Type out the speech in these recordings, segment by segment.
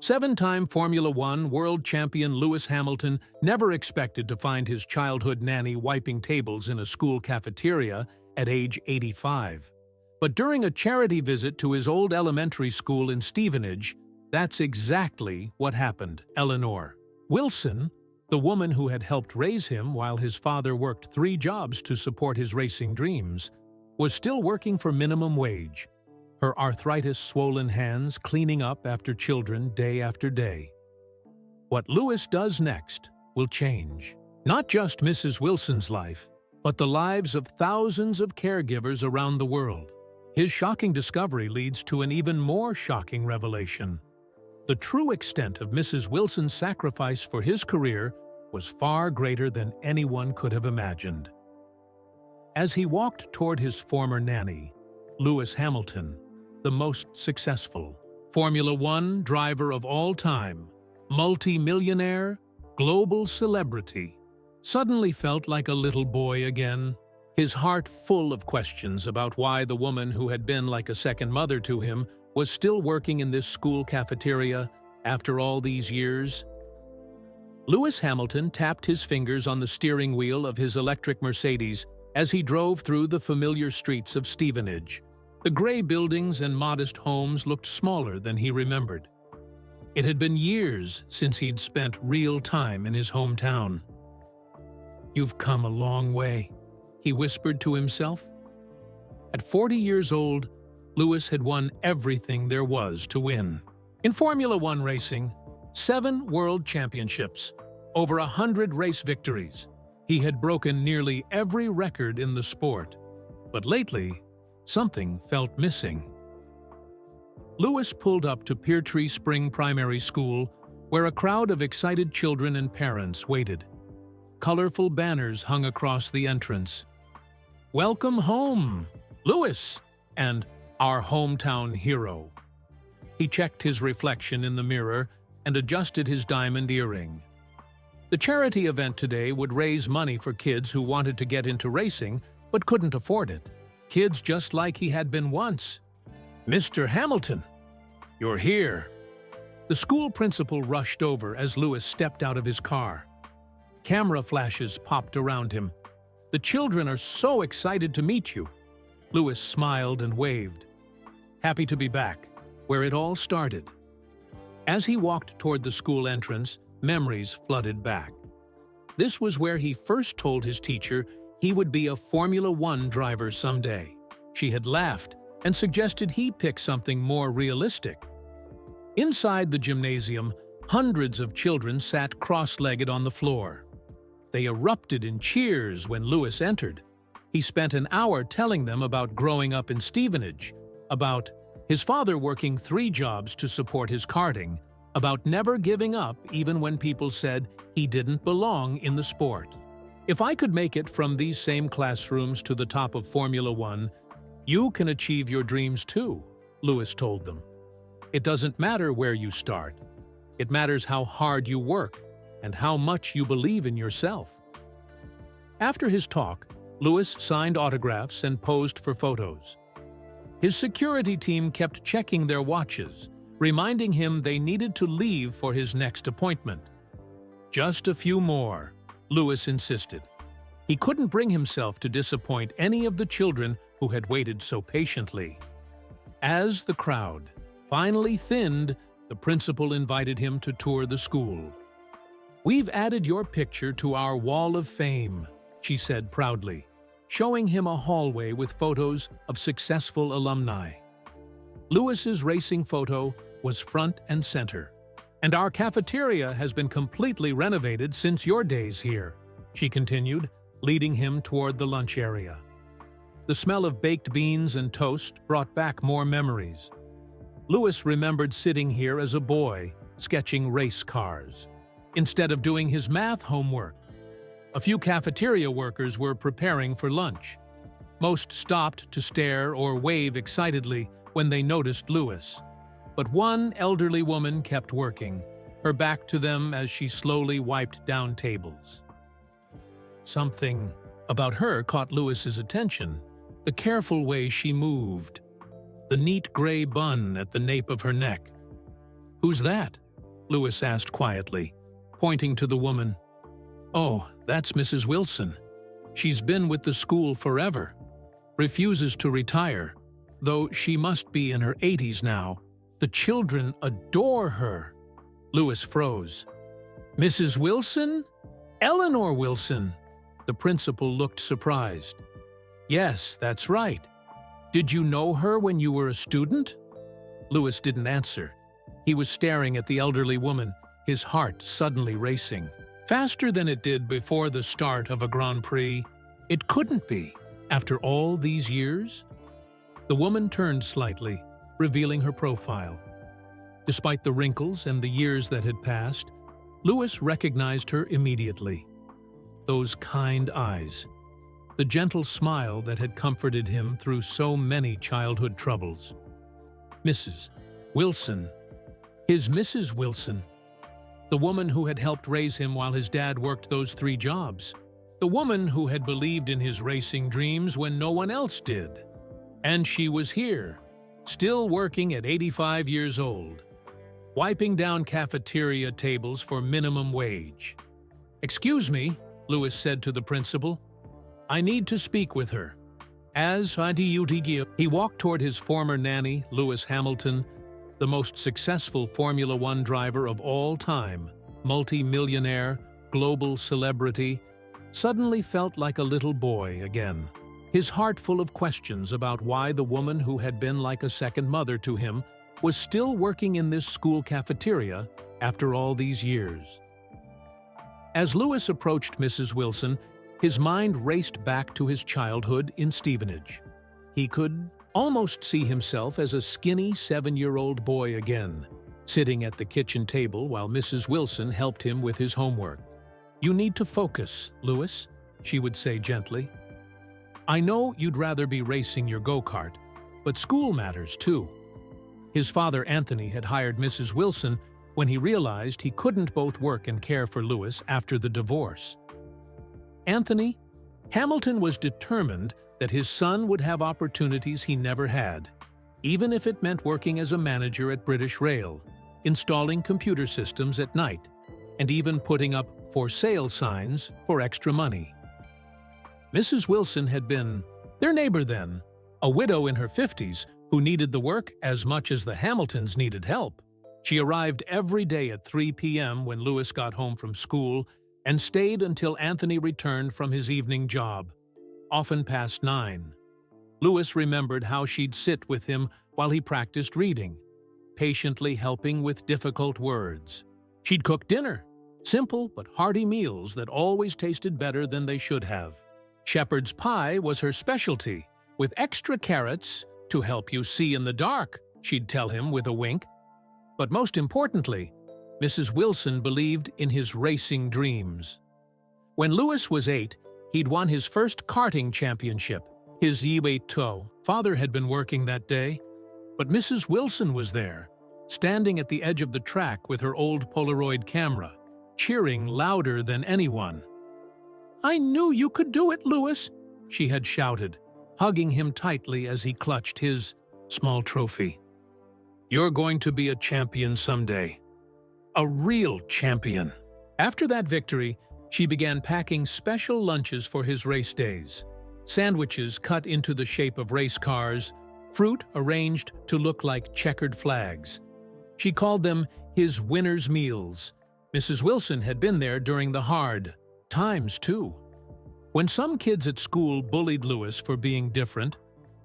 Seven-time Formula One world champion Lewis Hamilton never expected to find his childhood nanny wiping tables in a school cafeteria at age 85. But during a charity visit to his old elementary school in Stevenage, that's exactly what happened. Eleanor Wilson, the woman who had helped raise him while his father worked 3 jobs to support his racing dreams, was still working for minimum wage, her arthritis-swollen hands cleaning up after children day after day. What Lewis does next will change not just Mrs. Wilson's life, but the lives of thousands of caregivers around the world. His shocking discovery leads to an even more shocking revelation. The true extent of Mrs. Wilson's sacrifice for his career was far greater than anyone could have imagined. As he walked toward his former nanny, Lewis Hamilton, the most successful Formula One driver of all time, multi-millionaire, global celebrity, suddenly felt like a little boy again, his heart full of questions about why the woman who had been like a second mother to him was still working in this school cafeteria after all these years. Lewis Hamilton tapped his fingers on the steering wheel of his electric Mercedes as he drove through the familiar streets of Stevenage. The gray buildings and modest homes looked smaller than he remembered. It had been years since he'd spent real time in his hometown. "You've come a long way," he whispered to himself. At 40 years old, Lewis had won everything there was to win. In Formula One racing, 7 world championships, over 100 race victories. He had broken nearly every record in the sport. But lately, something felt missing. Lewis pulled up to Peartree Spring Primary School, where a crowd of excited children and parents waited. Colorful banners hung across the entrance. "Welcome home, Lewis!" and "Our hometown hero." He checked his reflection in the mirror and adjusted his diamond earring. The charity event today would raise money for kids who wanted to get into racing but couldn't afford it. Kids just like he had been once. "Mr. Hamilton, you're here." The school principal rushed over as Lewis stepped out of his car. Camera flashes popped around him. "The children are so excited to meet you." Lewis smiled and waved. Happy to be back, where it all started. As he walked toward the school entrance, memories flooded back. This was where he first told his teacher he would be a Formula One driver someday. She had laughed and suggested he pick something more realistic. Inside the gymnasium, hundreds of children sat cross-legged on the floor. They erupted in cheers when Lewis entered. He spent an hour telling them about growing up in Stevenage, about his father working 3 jobs to support his karting, about never giving up even when people said he didn't belong in the sport. "If I could make it from these same classrooms to the top of Formula One, you can achieve your dreams too," Lewis told them. "It doesn't matter where you start. It matters how hard you work and how much you believe in yourself." After his talk, Lewis signed autographs and posed for photos. His security team kept checking their watches, reminding him they needed to leave for his next appointment. "Just a few more," Lewis insisted. He couldn't bring himself to disappoint any of the children who had waited so patiently. As the crowd finally thinned, the principal invited him to tour the school. "We've added your picture to our wall of fame," she said proudly, showing him a hallway with photos of successful alumni. Lewis's racing photo was front and center. "And our cafeteria has been completely renovated since your days here," she continued, leading him toward the lunch area. The smell of baked beans and toast brought back more memories. Lewis remembered sitting here as a boy, sketching race cars, instead of doing his math homework. A few cafeteria workers were preparing for lunch. Most stopped to stare or wave excitedly when they noticed Lewis. But one elderly woman kept working, her back to them as she slowly wiped down tables. Something about her caught Lewis's attention, the careful way she moved, the neat gray bun at the nape of her neck. "Who's that?" Lewis asked quietly, pointing to the woman. "Oh, that's Mrs. Wilson. She's been with the school forever. Refuses to retire, though she must be in her 80s now. The children adore her." Lewis froze. "Mrs. Wilson? Eleanor Wilson?" The principal looked surprised. "Yes, that's right. Did you know her when you were a student?" Lewis didn't answer. He was staring at the elderly woman, his heart suddenly racing. Faster than it did before the start of a Grand Prix. It couldn't be, after all these years. The woman turned slightly, revealing her profile. Despite the wrinkles and the years that had passed, Lewis recognized her immediately. Those kind eyes, the gentle smile that had comforted him through so many childhood troubles. Mrs. Wilson. His Mrs. Wilson. The woman who had helped raise him while his dad worked those 3 jobs. The woman who had believed in his racing dreams when no one else did. And she was here, still working at 85 years old, wiping down cafeteria tables for minimum wage. "Excuse me," Lewis said to the principal. "I need to speak with her." He walked toward his former nanny, Lewis Hamilton, the most successful Formula One driver of all time, multi-millionaire, global celebrity, suddenly felt like a little boy again. His heart full of questions about why the woman who had been like a second mother to him was still working in this school cafeteria after all these years. As Lewis approached Mrs. Wilson, his mind raced back to his childhood in Stevenage. He could almost see himself as a skinny 7-year-old boy again, sitting at the kitchen table while Mrs. Wilson helped him with his homework. "You need to focus, Lewis," she would say gently. "I know you'd rather be racing your go-kart, but school matters too." His father, Anthony, had hired Mrs. Wilson when he realized he couldn't both work and care for Lewis after the divorce. Anthony Hamilton was determined that his son would have opportunities he never had, even if it meant working as a manager at British Rail, installing computer systems at night, and even putting up for sale signs for extra money. Mrs. Wilson had been their neighbor then, a widow in her 50s who needed the work as much as the Hamiltons needed help. She arrived every day at 3 p.m. when Lewis got home from school and stayed until Anthony returned from his evening job, often past 9. Lewis remembered how she'd sit with him while he practiced reading, patiently helping with difficult words. She'd cook dinner, simple but hearty meals that always tasted better than they should have. Shepherd's pie was her specialty, with extra carrots to help you see in the dark, she'd tell him with a wink. But most importantly, Mrs. Wilson believed in his racing dreams. When Lewis was 8, he'd won his first karting championship, his Ye-Wei-To. Father had been working that day, but Mrs. Wilson was there, standing at the edge of the track with her old Polaroid camera, cheering louder than anyone. "I knew you could do it, Lewis," she had shouted, hugging him tightly as he clutched his small trophy. "You're going to be a champion someday. A real champion." After that victory, she began packing special lunches for his race days. Sandwiches cut into the shape of race cars, fruit arranged to look like checkered flags. She called them his winner's meals. Mrs. Wilson had been there during the hard times, too. When some kids at school bullied Lewis for being different,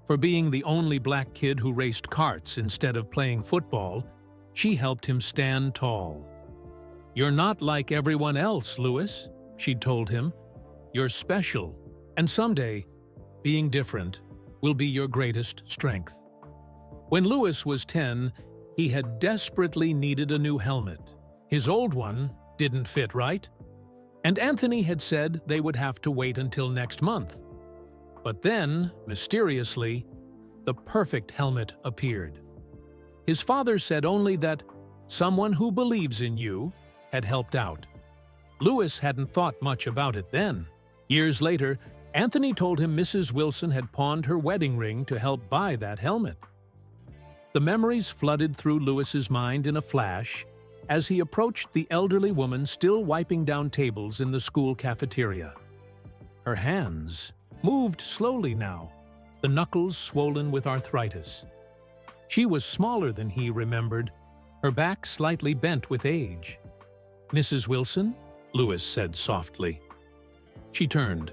for being the only black kid who raced karts instead of playing football, she helped him stand tall. "You're not like everyone else, Lewis," she'd told him. "You're special, and someday, being different will be your greatest strength." When Lewis was 10, he had desperately needed a new helmet. His old one didn't fit right, and Anthony had said they would have to wait until next month. But then, mysteriously, the perfect helmet appeared. His father said only that someone who believes in you had helped out. Lewis hadn't thought much about it then. Years later, Anthony told him Mrs. Wilson had pawned her wedding ring to help buy that helmet. The memories flooded through Lewis's mind in a flash, as he approached the elderly woman still wiping down tables in the school cafeteria. Her hands moved slowly now, the knuckles swollen with arthritis. She was smaller than he remembered, her back slightly bent with age. "Mrs. Wilson?" Lewis said softly. She turned,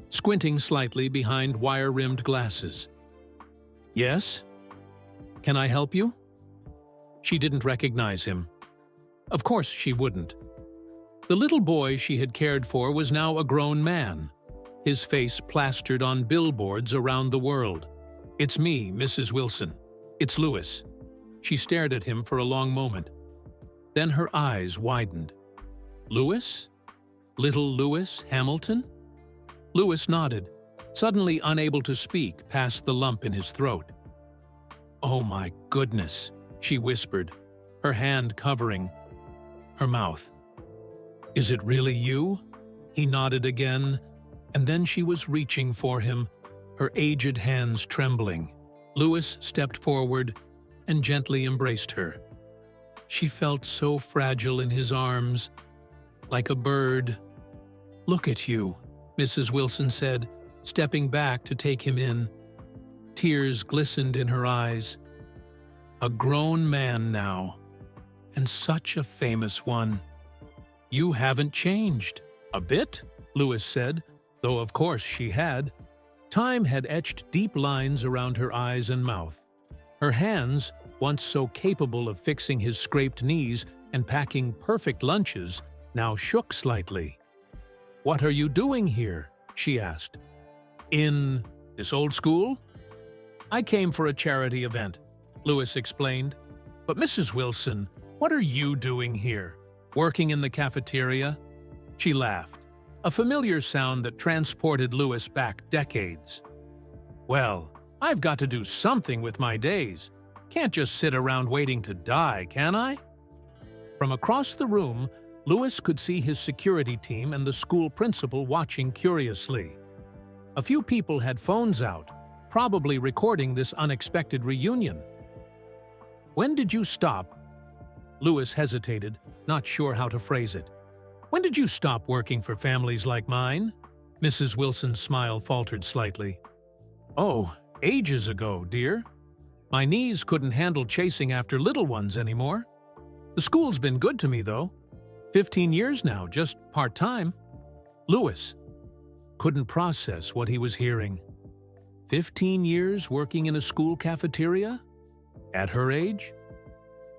squinting slightly behind wire-rimmed glasses. "Yes? Can I help you?" She didn't recognize him. Of course she wouldn't. The little boy she had cared for was now a grown man, his face plastered on billboards around the world. "It's me, Mrs. Wilson. It's Lewis." She stared at him for a long moment. Then her eyes widened. "Lewis? Little Lewis Hamilton?" Lewis nodded, suddenly unable to speak past the lump in his throat. "Oh my goodness," she whispered, her hand covering her mouth. "Is it really you?" He nodded again, and then she was reaching for him, her aged hands trembling. Lewis stepped forward and gently embraced her. She felt so fragile in his arms, like a bird. "Look at you," Mrs. Wilson said, stepping back to take him in. Tears glistened in her eyes. "A grown man now, and such a famous one." "You haven't changed." "A bit," Lewis said, though of course she had. Time had etched deep lines around her eyes and mouth. Her hands, once so capable of fixing his scraped knees and packing perfect lunches, now shook slightly. "What are you doing here?" she asked. "In this old school?" "I came for a charity event," Lewis explained. "But Mrs. Wilson, what are you doing here? Working in the cafeteria?" She laughed, a familiar sound that transported Lewis back decades. "Well, I've got to do something with my days. Can't just sit around waiting to die, can I?" From across the room, Lewis could see his security team and the school principal watching curiously. A few people had phones out, probably recording this unexpected reunion. "When did you stop?" Lewis hesitated, not sure how to phrase it. "When did you stop working for families like mine?" Mrs. Wilson's smile faltered slightly. "Oh, ages ago, dear. My knees couldn't handle chasing after little ones anymore. The school's been good to me, though. 15 years now, just part-time." Lewis couldn't process what he was hearing. 15 years working in a school cafeteria? At her age?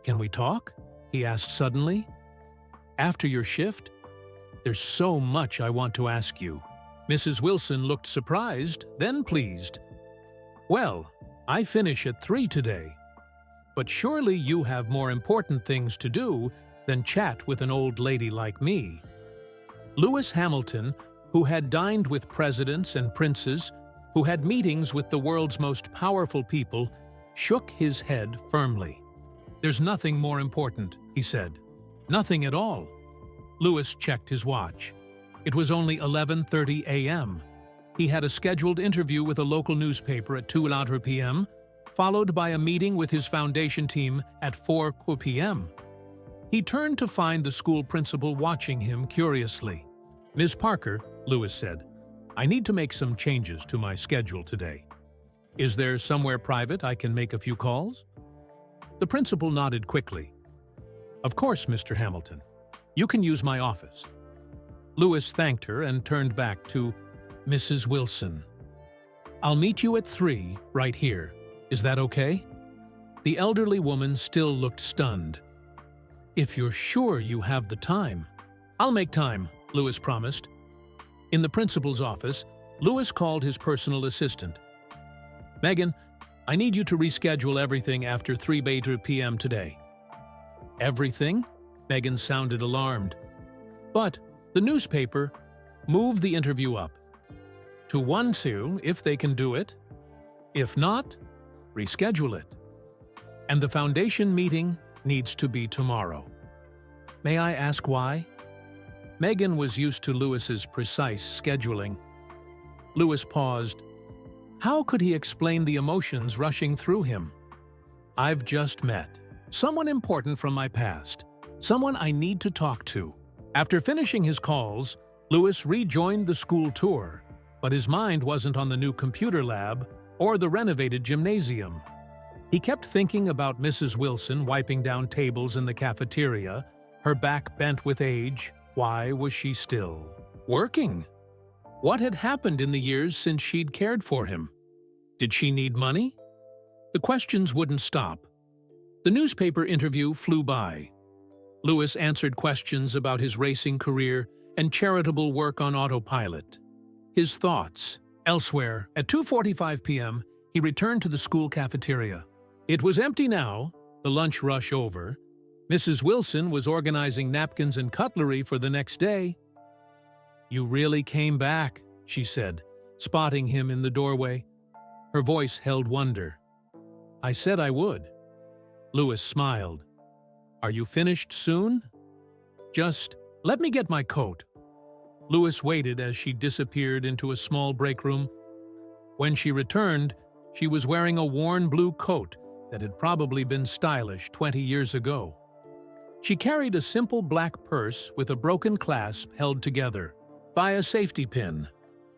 "Can we talk?" he asked suddenly. "After your shift? There's so much I want to ask you." Mrs. Wilson looked surprised, then pleased. "Well, I finish at 3 today. But surely you have more important things to do than chat with an old lady like me." Lewis Hamilton, who had dined with presidents and princes, who had meetings with the world's most powerful people, shook his head firmly. "There's nothing more important," he said. "Nothing at all." Lewis checked his watch. It was only 11:30 a.m. He had a scheduled interview with a local newspaper at 2 p.m., followed by a meeting with his foundation team at 4 p.m. He turned to find the school principal watching him curiously. "Ms. Parker," Lewis said, "I need to make some changes to my schedule today. Is there somewhere private I can make a few calls?" The principal nodded quickly. "Of course, Mr. Hamilton. You can use my office." Lewis thanked her and turned back to Mrs. Wilson. "I'll meet you at 3 right here. Is that okay?" The elderly woman still looked stunned. "If you're sure you have the time." "I'll make time," Lewis promised. In the principal's office, Lewis called his personal assistant. "Megan, I need you to reschedule everything after 3 p.m. today." "Everything?" Megan sounded alarmed. "But the newspaper, move the interview up to 1-2 if they can do it. If not, reschedule it. And the foundation meeting needs to be tomorrow." "May I ask why?" Megan was used to Lewis's precise scheduling. Lewis paused. How could he explain the emotions rushing through him? "I've just met someone important from my past. Someone I need to talk to. After finishing his calls, Lewis rejoined the school tour, but his mind wasn't on the new computer lab or the renovated gymnasium. He kept thinking about Mrs. Wilson wiping down tables in the cafeteria, her back bent with age. Why was she still working? What had happened in the years since she'd cared for him? Did she need money? The questions wouldn't stop. The newspaper interview flew by. Lewis answered questions about his racing career and charitable work on autopilot. His thoughts elsewhere. At 2:45 p.m., he returned to the school cafeteria. It was empty now, the lunch rush over. Mrs. Wilson was organizing napkins and cutlery for the next day. "You really came back," she said, spotting him in the doorway. Her voice held wonder. "I said I would." Lewis smiled. "Are you finished soon?" "Just let me get my coat." Lewis waited as she disappeared into a small break room. When she returned, she was wearing a worn blue coat that had probably been stylish 20 years ago. She carried a simple black purse with a broken clasp held together by a safety pin.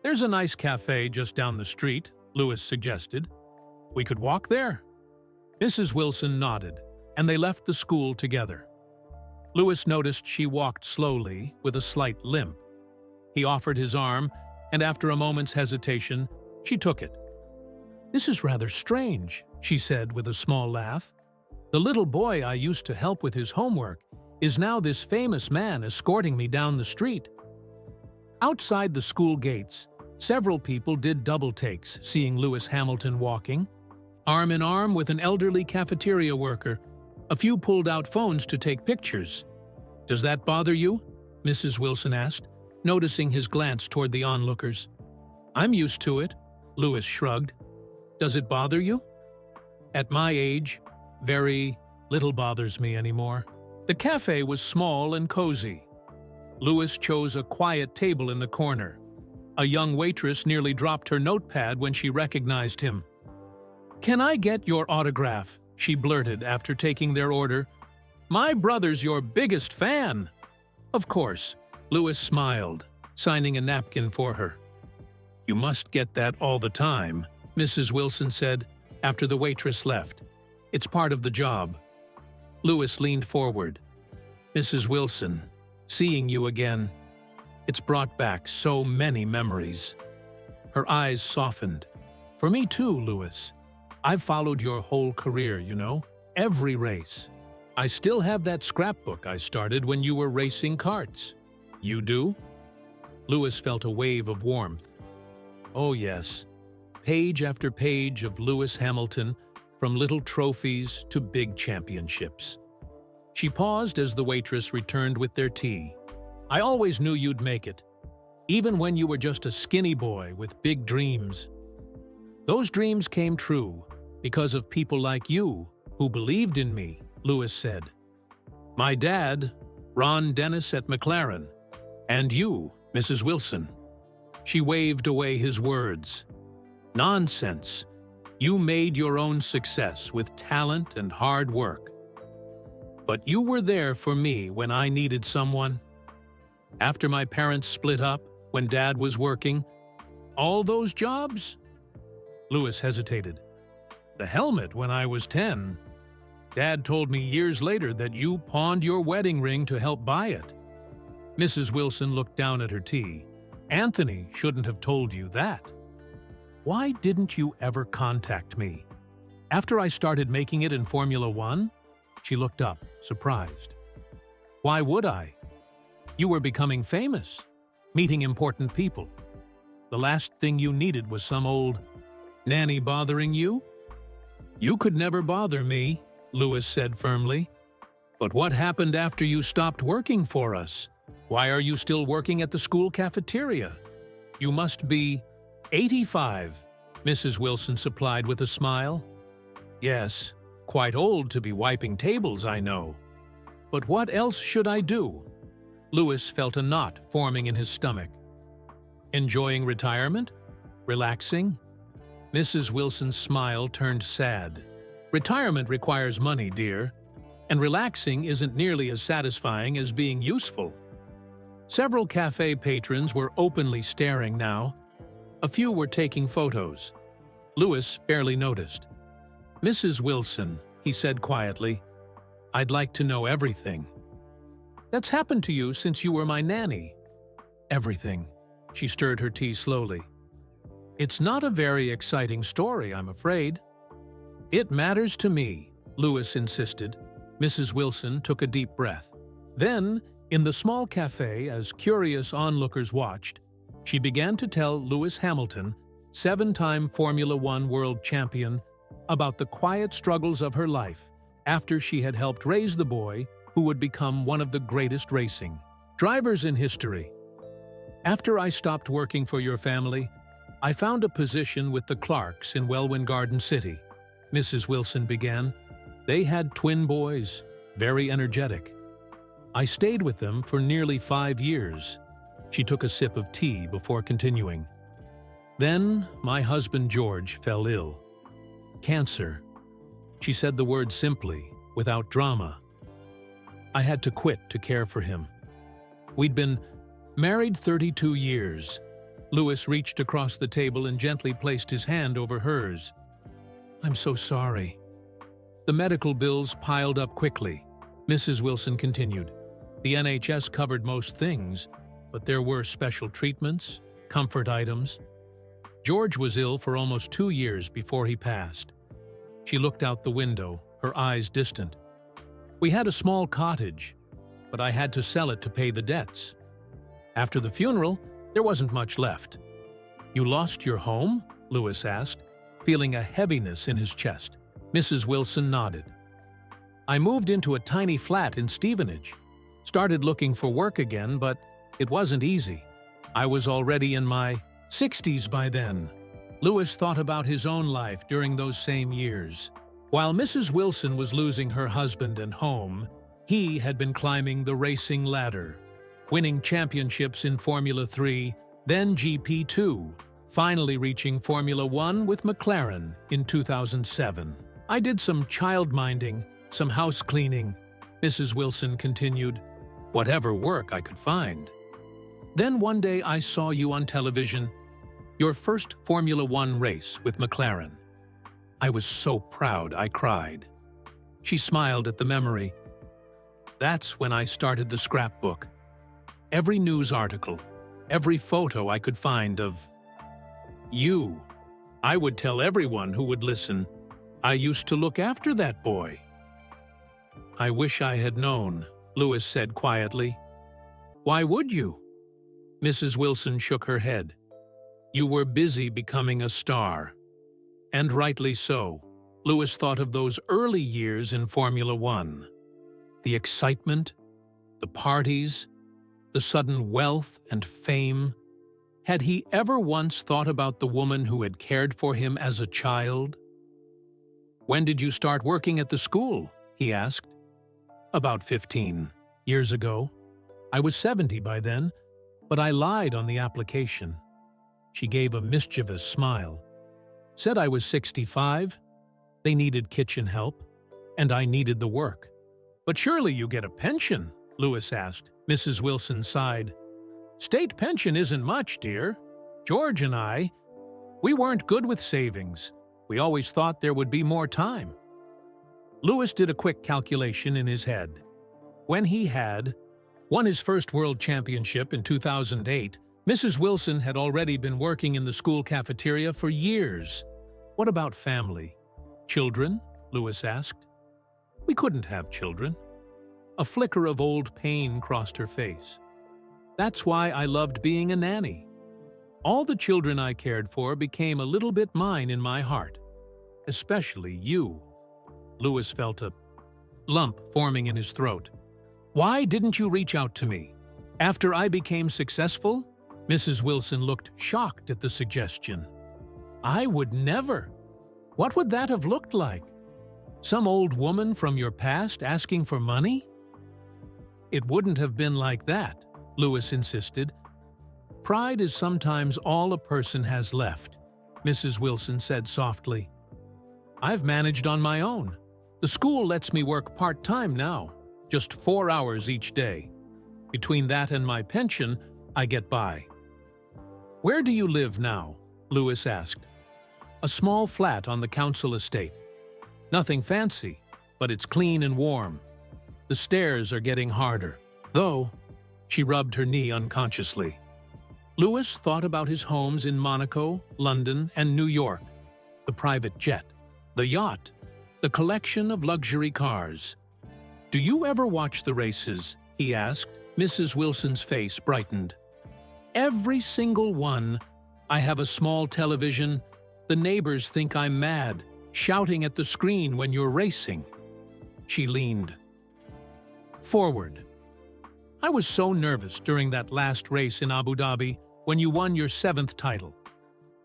"There's a nice cafe just down the street," Lewis suggested. "We could walk there." Mrs. Wilson nodded, and they left the school together. Lewis noticed she walked slowly, with a slight limp. He offered his arm, and after a moment's hesitation, she took it. "This is rather strange," she said with a small laugh. "The little boy I used to help with his homework is now this famous man escorting me down the street." Outside the school gates, several people did double takes seeing Lewis Hamilton walking. Arm in arm with an elderly cafeteria worker, a few pulled out phones to take pictures. "Does that bother you?" Mrs. Wilson asked, noticing his glance toward the onlookers. "I'm used to it," Lewis shrugged. "Does it bother you?" "At my age, very little bothers me anymore." The cafe was small and cozy. Lewis chose a quiet table in the corner. A young waitress nearly dropped her notepad when she recognized him. "Can I get your autograph?" she blurted after taking their order. "My brother's your biggest fan." "Of course," Lewis smiled, signing a napkin for her. "You must get that all the time," Mrs. Wilson said after the waitress left. "It's part of the job." Lewis leaned forward. "Mrs. Wilson, seeing you again, it's brought back so many memories." Her eyes softened. "For me too, Lewis. I've followed your whole career, you know, every race. I still have that scrapbook I started when you were racing karts." "You do?" Lewis felt a wave of warmth. "Oh yes, page after page of Lewis Hamilton, from little trophies to big championships." She paused as the waitress returned with their tea. "I always knew you'd make it, even when you were just a skinny boy with big dreams. Those dreams came true because of people like you who believed in me," Lewis said. "My dad, Ron Dennis at McLaren, and you, Mrs. Wilson." She waved away his words. "Nonsense. You made your own success with talent and hard work. But you were there for me when I needed someone. After my parents split up, when Dad was working, all those jobs?" Lewis hesitated. "The helmet when I was 10. Dad told me years later that you pawned your wedding ring to help buy it." Mrs. Wilson looked down at her tea. "Anthony shouldn't have told you that." "Why didn't you ever contact me? After I started making it in Formula One?" She looked up, surprised. "Why would I? You were becoming famous, meeting important people. The last thing you needed was some old nanny bothering you." "You could never bother me," Lewis said firmly. "But what happened after you stopped working for us? Why are you still working at the school cafeteria? You must be 85, Mrs. Wilson supplied with a smile. "Yes, quite old to be wiping tables, I know. But what else should I do?" Lewis felt a knot forming in his stomach. "Enjoying retirement? Relaxing?" Mrs. Wilson's smile turned sad. "Retirement requires money, dear. And relaxing isn't nearly as satisfying as being useful. Several cafe patrons were openly staring now. A few were taking photos. Louis barely noticed. "Mrs. Wilson," he said quietly, "I'd like to know everything." "That's happened to you since you were my nanny." "Everything." She stirred her tea slowly. "It's not a very exciting story, I'm afraid." "It matters to me," Louis insisted. Mrs. Wilson took a deep breath. Then, in the small cafe, as curious onlookers watched, she began to tell Lewis Hamilton, 7-time Formula One world champion, about the quiet struggles of her life after she had helped raise the boy who would become one of the greatest racing drivers in history. "After I stopped working for your family, I found a position with the Clarks in Welwyn Garden City," Mrs. Wilson began. "They had twin boys, very energetic. I stayed with them for nearly 5 years." She took a sip of tea before continuing. "Then my husband George fell ill. Cancer." She said the word simply, without drama. "I had to quit to care for him. We'd been married 32 years. Louis reached across the table and gently placed his hand over hers. "I'm so sorry." The medical bills piled up quickly. Mrs. Wilson continued. "The NHS covered most things, but there were special treatments, comfort items. George was ill for almost 2 years before he passed." She looked out the window, her eyes distant. "We had a small cottage, but I had to sell it to pay the debts. After the funeral, there wasn't much left." "You lost your home?" Louis asked, feeling a heaviness in his chest. Mrs. Wilson nodded. "I moved into a tiny flat in Stevenage. Started looking for work again, but it wasn't easy. I was already in my 60s by then." Louis thought about his own life during those same years. While Mrs. Wilson was losing her husband and home, he had been climbing the racing ladder, winning championships in Formula 3, then GP2, finally reaching Formula 1 with McLaren in 2007. "I did some child-minding, some house cleaning," Mrs. Wilson continued, "whatever work I could find. Then one day I saw you on television, your first Formula 1 race with McLaren. I was so proud I cried." She smiled at the memory. "That's when I started the scrapbook. Every news article, every photo I could find of you. I would tell everyone who would listen, I used to look after that boy." "I wish I had known," Louis said quietly. "Why would you?" Mrs. Wilson shook her head. "You were busy becoming a star." And rightly so. Louis thought of those early years in Formula One. The excitement, the parties, the sudden wealth and fame. Had he ever once thought about the woman who had cared for him as a child? "When did you start working at the school?" he asked. "About 15 years ago. I was 70 by then, but I lied on the application." She gave a mischievous smile. "Said I was 65. They needed kitchen help, and I needed the work." "But surely you get a pension?" Louis asked. Mrs. Wilson sighed. "State pension isn't much, dear. George and I, we weren't good with savings. We always thought there would be more time." Louis did a quick calculation in his head. When he had won his first world championship in 2008, Mrs. Wilson had already been working in the school cafeteria for years. "What about family? Children?" Louis asked. "We couldn't have children." A flicker of old pain crossed her face. "That's why I loved being a nanny. All the children I cared for became a little bit mine in my heart. Especially you." Louis felt a lump forming in his throat. "Why didn't you reach out to me? After I became successful?" Mrs. Wilson looked shocked at the suggestion. "I would never. What would that have looked like? Some old woman from your past asking for money?" "It wouldn't have been like that," Louis insisted. "Pride is sometimes all a person has left," Mrs. Wilson said softly. "I've managed on my own. The school lets me work part-time now, just 4 hours each day. Between that and my pension, I get by. Where do you live now? Louis asked. A small flat on the council estate. Nothing fancy, but it's clean and warm. The stairs are getting harder, though. She rubbed her knee unconsciously. Louis thought about his homes in Monaco, London, and New York. The private jet, the yacht, the collection of luxury cars. Do you ever watch the races? He asked. Mrs. Wilson's face brightened. Every single one. I have a small television. The neighbors think I'm mad, shouting at the screen when you're racing. She leaned forward. I was so nervous during that last race in Abu Dhabi when you won your 7th title,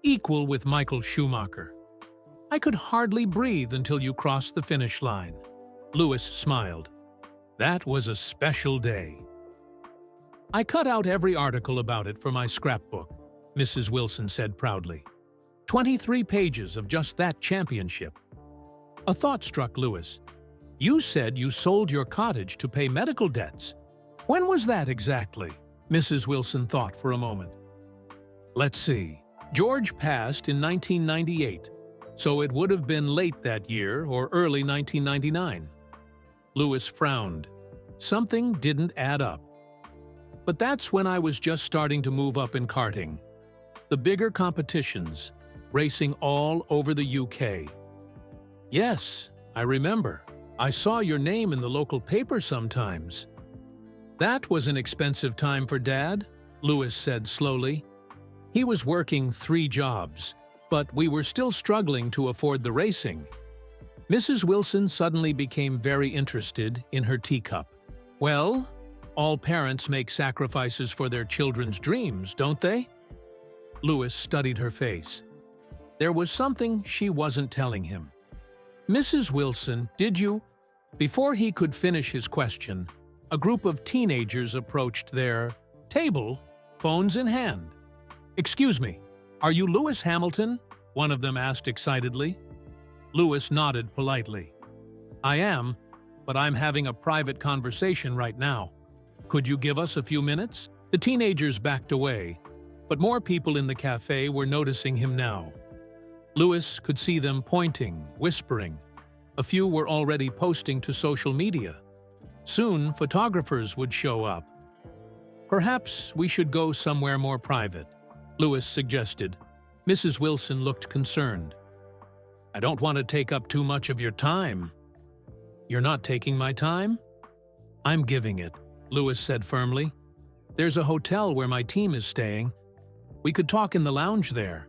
equal with Michael Schumacher. I could hardly breathe until you crossed the finish line. Louis smiled. That was a special day. I cut out every article about it for my scrapbook, Mrs. Wilson said proudly. 23 pages of just that championship. A thought struck Louis. You said you sold your cottage to pay medical debts. When was that exactly? Mrs. Wilson thought for a moment. Let's see. George passed in 1998, so it would have been late that year or early 1999. Louis frowned. Something didn't add up. But that's when I was just starting to move up in karting. The bigger competitions, racing all over the UK. Yes, I remember. I saw your name in the local paper sometimes. That was an expensive time for Dad, Louis said slowly. He was working 3 jobs, but we were still struggling to afford the racing. Mrs. Wilson suddenly became very interested in her teacup. Well, all parents make sacrifices for their children's dreams, don't they? Louis studied her face. There was something she wasn't telling him. Mrs. Wilson, did you? Before he could finish his question, a group of teenagers approached their table, phones in hand. Excuse me, are you Lewis Hamilton? One of them asked excitedly. Louis nodded politely. I am, but I'm having a private conversation right now. Could you give us a few minutes? The teenagers backed away, but more people in the cafe were noticing him now. Louis could see them pointing, whispering. A few were already posting to social media. Soon, photographers would show up. Perhaps we should go somewhere more private, Louis suggested. Mrs. Wilson looked concerned. I don't want to take up too much of your time. You're not taking my time? I'm giving it, Louis said firmly. There's a hotel where my team is staying. We could talk in the lounge there.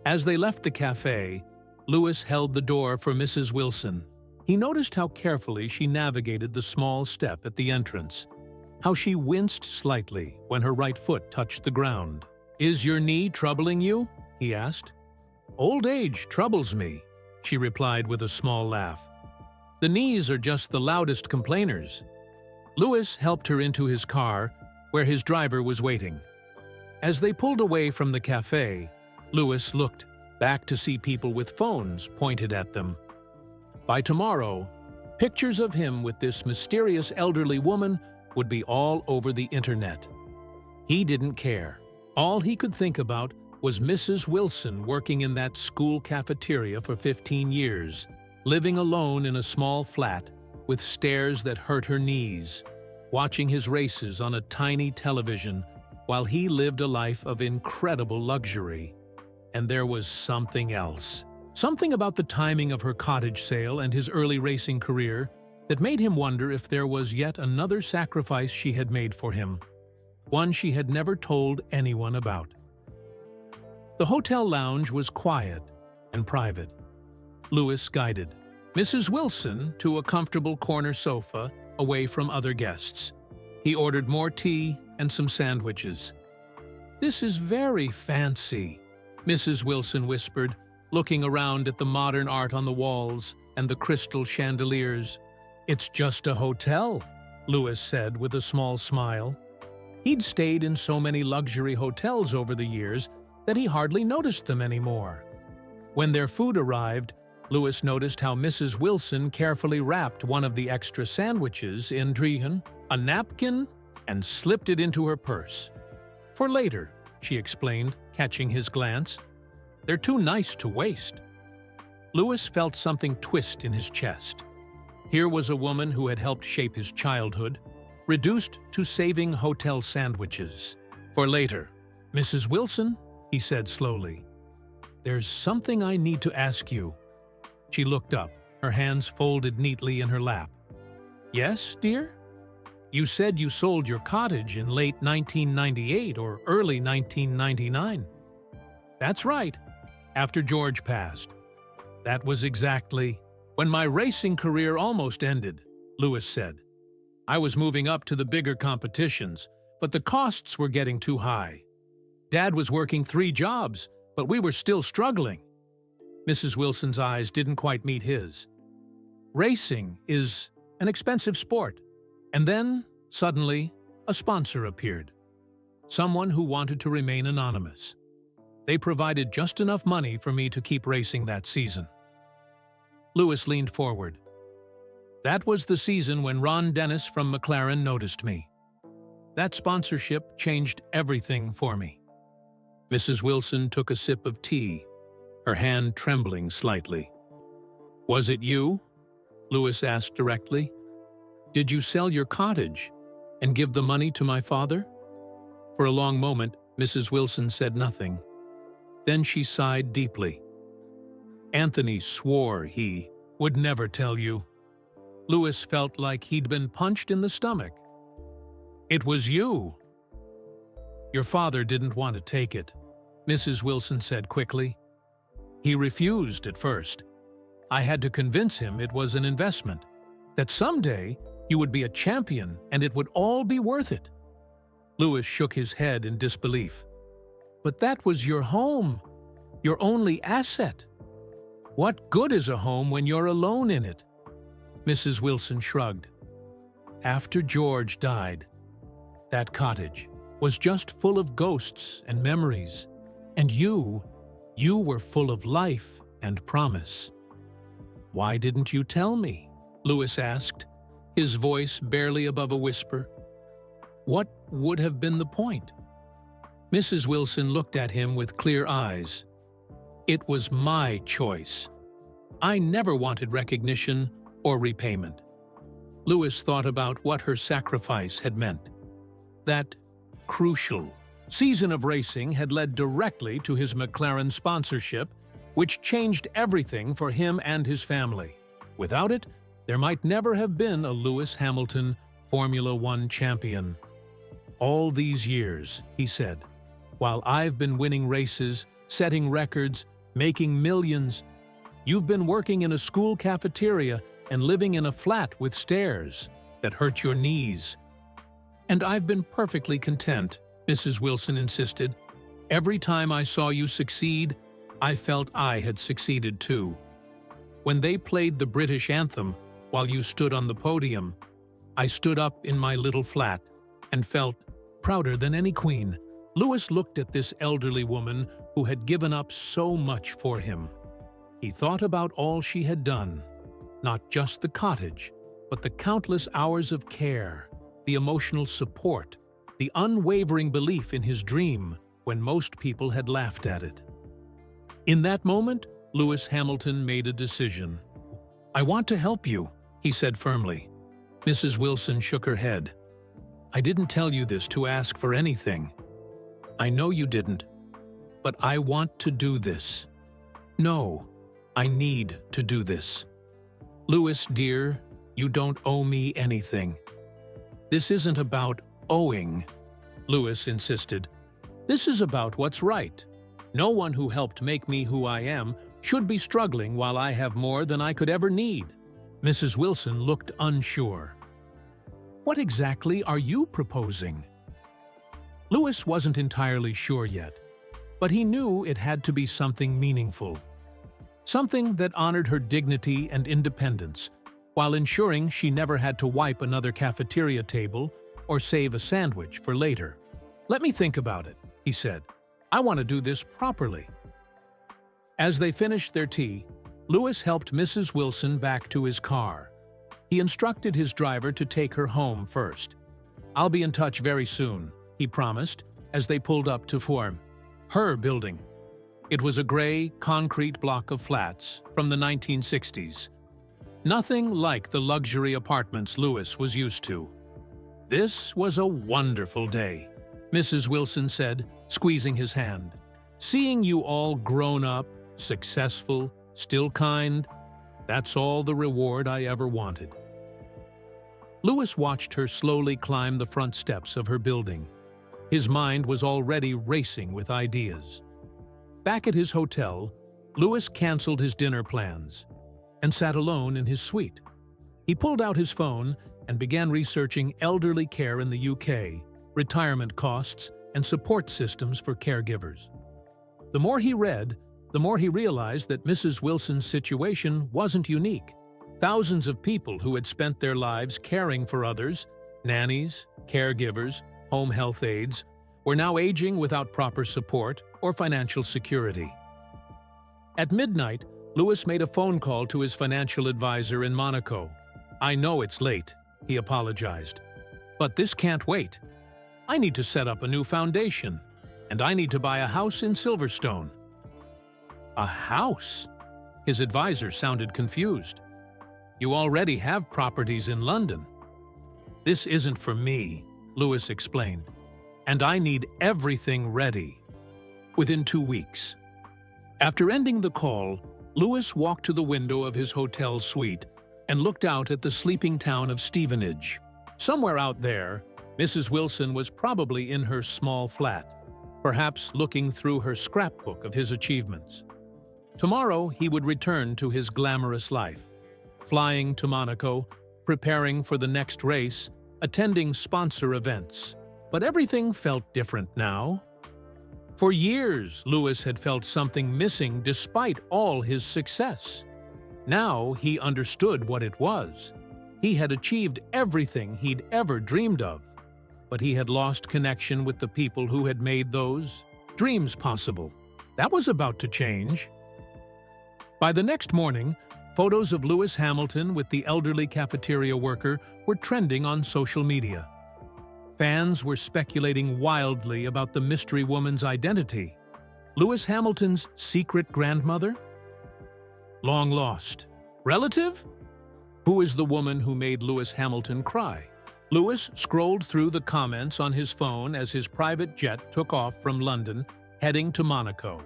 As they left the cafe, Louis held the door for Mrs. Wilson. He noticed how carefully she navigated the small step at the entrance, how she winced slightly when her right foot touched the ground. Is your knee troubling you? He asked. Old age troubles me, she replied with a small laugh. The knees are just the loudest complainers. Louis helped her into his car, where his driver was waiting. As they pulled away from the cafe, Louis looked back to see people with phones pointed at them. By tomorrow, pictures of him with this mysterious elderly woman would be all over the internet. He didn't care. All he could think about was Mrs. Wilson working in that school cafeteria for 15 years, living alone in a small flat with stairs that hurt her knees, watching his races on a tiny television while he lived a life of incredible luxury. And there was something else. Something about the timing of her cottage sale and his early racing career that made him wonder if there was yet another sacrifice she had made for him, one she had never told anyone about. The hotel lounge was quiet and private. Louis guided Mrs. Wilson to a comfortable corner sofa away from other guests. He ordered more tea and some sandwiches. This is very fancy, Mrs. Wilson whispered, looking around at the modern art on the walls and the crystal chandeliers. It's just a hotel, Louis said with a small smile. He'd stayed in so many luxury hotels over the years that he hardly noticed them anymore. When their food arrived, Louis noticed how Mrs. Wilson carefully wrapped one of the extra sandwiches in a napkin and slipped it into her purse. "For later," she explained, catching his glance. "They're too nice to waste." Louis felt something twist in his chest. Here was a woman who had helped shape his childhood, reduced to saving hotel sandwiches. "For later, Mrs. Wilson," he said slowly, "there's something I need to ask you." She looked up, her hands folded neatly in her lap. "Yes, dear? You said you sold your cottage in late 1998 or early 1999. "That's right, after George passed. That was exactly when my racing career almost ended," Louis said. "I was moving up to the bigger competitions, but the costs were getting too high. Dad was working 3 jobs, but we were still struggling." Mrs. Wilson's eyes didn't quite meet his. "Racing is an expensive sport." And then, suddenly, a sponsor appeared. Someone who wanted to remain anonymous. They provided just enough money for me to keep racing that season. Louis leaned forward. "That was the season when Ron Dennis from McLaren noticed me. That sponsorship changed everything for me." Mrs. Wilson took a sip of tea, her hand trembling slightly. "Was it you?" Louis asked directly. "Did you sell your cottage and give the money to my father?" For a long moment, Mrs. Wilson said nothing. Then she sighed deeply. "Anthony swore he would never tell you." Louis felt like he'd been punched in the stomach. "It was you." "Your father didn't want to take it," Mrs. Wilson said quickly. "He refused at first. I had to convince him it was an investment, that someday you would be a champion and it would all be worth it." Louis shook his head in disbelief. "But that was your home, your only asset. What good is a home when you're alone in it?" Mrs. Wilson shrugged. "After George died, that cottage was just full of ghosts and memories, and you were full of life and promise." "Why didn't you tell me?" Louis asked, his voice barely above a whisper. "What would have been the point?" Mrs. Wilson looked at him with clear eyes. "It was my choice. I never wanted recognition or repayment." Louis thought about what her sacrifice had meant. That crucial season of racing had led directly to his McLaren sponsorship, which changed everything for him and his family. Without it, there might never have been a Lewis Hamilton Formula One champion. "All these years," he said, "while I've been winning races, setting records, making millions, you've been working in a school cafeteria and living in a flat with stairs that hurt your knees." "And I've been perfectly content," Mrs. Wilson insisted. "Every time I saw you succeed, I felt I had succeeded too. When they played the British anthem while you stood on the podium, I stood up in my little flat and felt prouder than any queen." Louis looked at this elderly woman who had given up so much for him. He thought about all she had done, not just the cottage, but the countless hours of care, the emotional support, the unwavering belief in his dream when most people had laughed at it. In that moment, Lewis Hamilton made a decision. "I want to help you," he said firmly. Mrs. Wilson shook her head. "I didn't tell you this to ask for anything. I know you didn't. But I want to do this. No, I need to do this. Louis, dear, you don't owe me anything." "This isn't about owing," Louis insisted. "This is about what's right. No one who helped make me who I am should be struggling while I have more than I could ever need." Mrs. Wilson looked unsure. "What exactly are you proposing?" Louis wasn't entirely sure yet, but he knew it had to be something meaningful. Something that honored her dignity and independence, while ensuring she never had to wipe another cafeteria table or save a sandwich for later. "Let me think about it," he said. "I want to do this properly." As they finished their tea, Lewis helped Mrs. Wilson back to his car. He instructed his driver to take her home first. "I'll be in touch very soon," he promised, as they pulled up to her building. It was a gray, concrete block of flats from the 1960s. Nothing like the luxury apartments Lewis was used to. "This was a wonderful day," Mrs. Wilson said, squeezing his hand. "Seeing you all grown up, successful, still kind, that's all the reward I ever wanted." Lewis watched her slowly climb the front steps of her building. His mind was already racing with ideas. Back at his hotel, Lewis canceled his dinner plans and sat alone in his suite. He pulled out his phone and began researching elderly care in the UK, retirement costs, and support systems for caregivers. The more he read, the more he realized that Mrs. Wilson's situation wasn't unique. Thousands of people who had spent their lives caring for others, nannies, caregivers, home health aides, were now aging without proper support or financial security. At midnight, Lewis made a phone call to his financial advisor in Monaco. "I know it's late," he apologized, "but this can't wait. I need to set up a new foundation, and I need to buy a house in Silverstone." "A house?" His advisor sounded confused. "You already have properties in London." "This isn't for me," Lewis explained, "and I need everything ready within 2 weeks." After ending the call, Lewis walked to the window of his hotel suite and looked out at the sleeping town of Stevenage. Somewhere out there, Mrs. Wilson was probably in her small flat, perhaps looking through her scrapbook of his achievements. Tomorrow he would return to his glamorous life, flying to Monaco, preparing for the next race, attending sponsor events. But everything felt different now. For years, Lewis had felt something missing despite all his success. Now he understood what it was. He had achieved everything he'd ever dreamed of, but he had lost connection with the people who had made those dreams possible. That was about to change. By the next morning, photos of Lewis Hamilton with the elderly cafeteria worker were trending on social media. Fans were speculating wildly about the mystery woman's identity. Lewis Hamilton's secret grandmother? Long lost. Relative? Who is the woman who made Lewis Hamilton cry? Lewis scrolled through the comments on his phone as his private jet took off from London, heading to Monaco.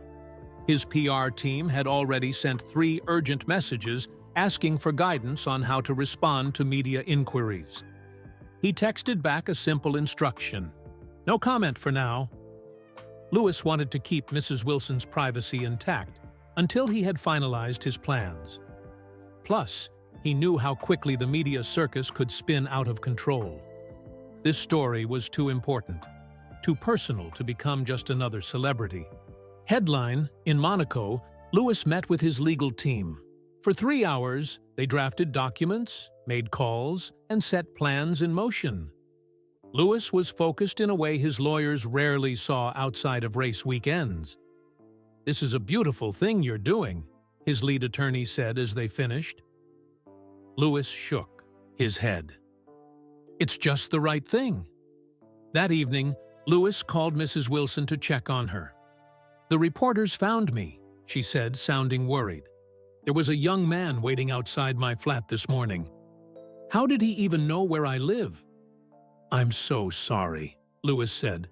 His PR team had already sent 3 urgent messages asking for guidance on how to respond to media inquiries. He texted back a simple instruction: "No comment for now." Lewis wanted to keep Mrs. Wilson's privacy intact until he had finalized his plans. Plus, he knew how quickly the media circus could spin out of control. This story was too important, too personal to become just another celebrity. Headline: in Monaco, Lewis met with his legal team. For 3 hours, they drafted documents, made calls, and set plans in motion. Lewis was focused in a way his lawyers rarely saw outside of race weekends. "This is a beautiful thing you're doing," his lead attorney said as they finished. Lewis shook his head. "It's just the right thing." That evening, Lewis called Mrs. Wilson to check on her. "The reporters found me," she said, sounding worried. "There was a young man waiting outside my flat this morning. How did he even know where I live?" "I'm so sorry," Lewis said.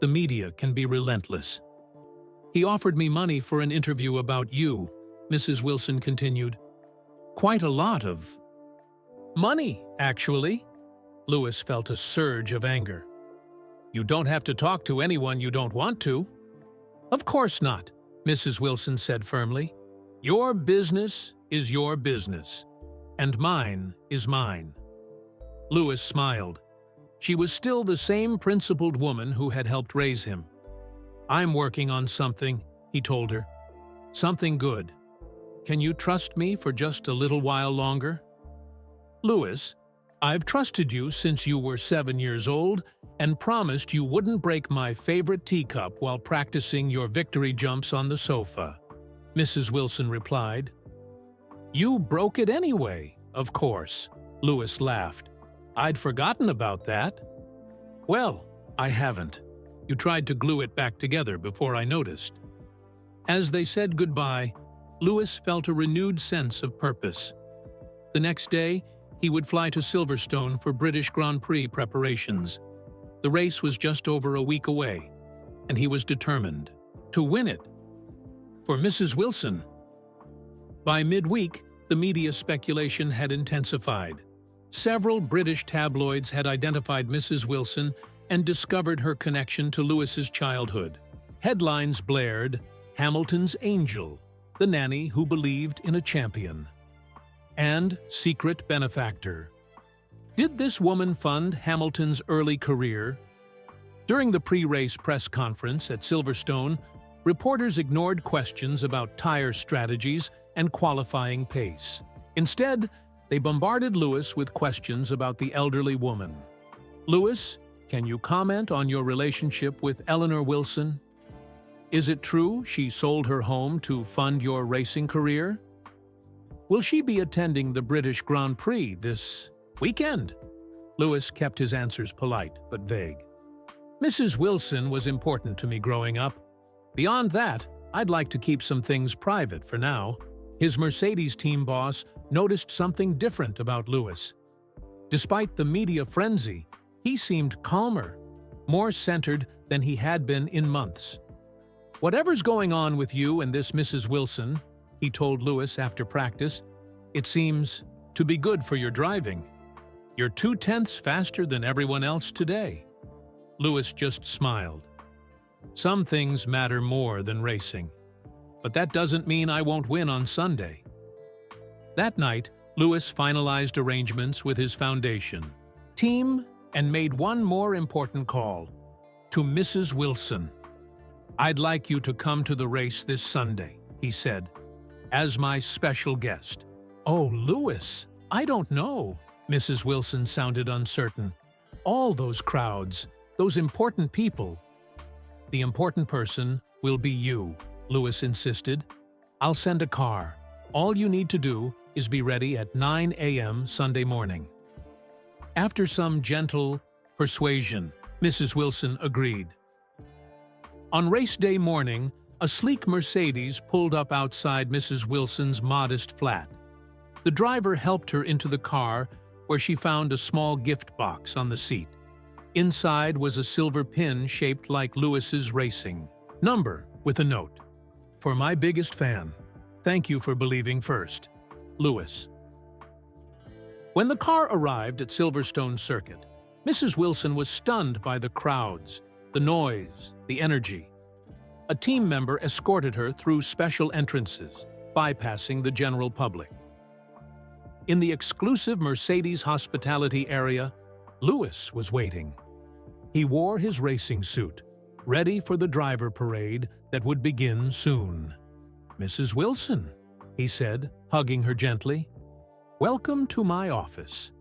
"The media can be relentless." "He offered me money for an interview about you," Mrs. Wilson continued. "Quite a lot of money, actually." Lewis felt a surge of anger. "You don't have to talk to anyone you don't want to." "Of course not," Mrs. Wilson said firmly. "Your business is your business, and mine is mine." Lewis smiled. She was still the same principled woman who had helped raise him. "I'm working on something," he told her. "Something good. Can you trust me for just a little while longer?" "Lewis, I've trusted you since you were 7 years old and promised you wouldn't break my favorite teacup while practicing your victory jumps on the sofa," Mrs. Wilson replied. You broke it anyway, of course, Lewis laughed. I'd forgotten about that. Well, I haven't. You tried to glue it back together before I noticed. As they said goodbye, Lewis felt a renewed sense of purpose. The next day, he would fly to Silverstone for British Grand Prix preparations. The race was just over a week away, and he was determined to win it. For Mrs. Wilson. By midweek, the media speculation had intensified. Several British tabloids had identified Mrs. Wilson and discovered her connection to Lewis's childhood. Headlines blared, "Hamilton's Angel, the nanny who believed in a champion," and "Secret benefactor." Did this woman fund Hamilton's early career? During the pre-race press conference at Silverstone, reporters ignored questions about tire strategies and qualifying pace. Instead, they bombarded Lewis with questions about the elderly woman. "Lewis, can you comment on your relationship with Eleanor Wilson? Is it true she sold her home to fund your racing career? Will she be attending the British Grand Prix this weekend?" Lewis kept his answers polite but vague. "Mrs. Wilson was important to me growing up. Beyond that, I'd like to keep some things private for now." His Mercedes team boss noticed something different about Lewis. Despite the media frenzy, he seemed calmer, more centered than he had been in months. "Whatever's going on with you and this Mrs. Wilson," he told Lewis after practice, "it seems to be good for your driving. You're 2/10 faster than everyone else today." Lewis just smiled. "Some things matter more than racing. But that doesn't mean I won't win on Sunday." That night, Lewis finalized arrangements with his foundation team and made one more important call to Mrs. Wilson. "I'd like you to come to the race this Sunday," he said, "as my special guest." "Oh, Lewis, I don't know." Mrs. Wilson sounded uncertain. "All those crowds, those important people." "The important person will be you," Lewis insisted. "I'll send a car. All you need to do is be ready at 9 a.m. Sunday morning." After some gentle persuasion, Mrs. Wilson agreed. On race day morning, a sleek Mercedes pulled up outside Mrs. Wilson's modest flat. The driver helped her into the car, where she found a small gift box on the seat. Inside was a silver pin shaped like Lewis's racing number with a note. "For my biggest fan, thank you for believing first, Lewis." When the car arrived at Silverstone Circuit, Mrs. Wilson was stunned by the crowds, the noise, the energy. A team member escorted her through special entrances, bypassing the general public. In the exclusive Mercedes hospitality area, Lewis was waiting. He wore his racing suit, ready for the driver parade that would begin soon. "Mrs. Wilson," he said, hugging her gently, "welcome to my office."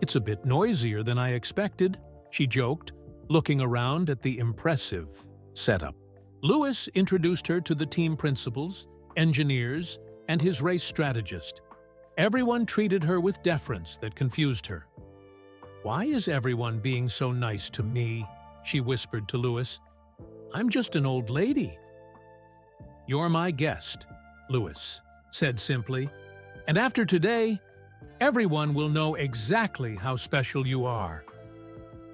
"It's a bit noisier than I expected," she joked, looking around at the impressive setup. Lewis introduced her to the team principals, engineers, and his race strategist. Everyone treated her with deference that confused her. "Why is everyone being so nice to me?" she whispered to Lewis. "I'm just an old lady." "You're my guest," Lewis said simply, "and after today, everyone will know exactly how special you are."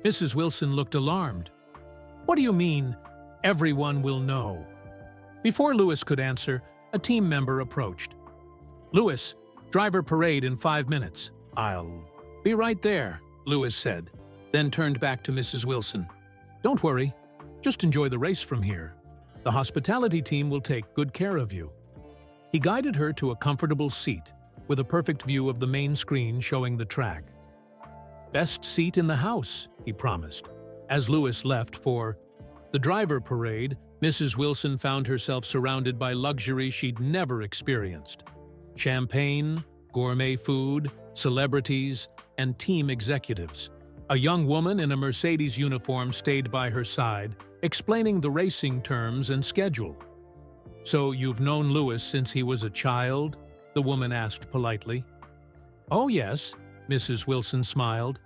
Mrs. Wilson looked alarmed. "What do you mean, everyone will know?" Before Lewis could answer, a team member approached. "Lewis, driver parade in 5 minutes. I'll be right there," Lewis said, then turned back to Mrs. Wilson. "Don't worry, just enjoy the race from here. The hospitality team will take good care of you." He guided her to a comfortable seat, with a perfect view of the main screen showing the track. "Best seat in the house," he promised. As Lewis left for the driver parade, Mrs. Wilson found herself surrounded by luxury she'd never experienced. Champagne, gourmet food, celebrities, and team executives. A young woman in a Mercedes uniform stayed by her side, explaining the racing terms and schedule. "So you've known Lewis since he was a child?" the woman asked politely. "Oh, yes," Mrs. Wilson smiled,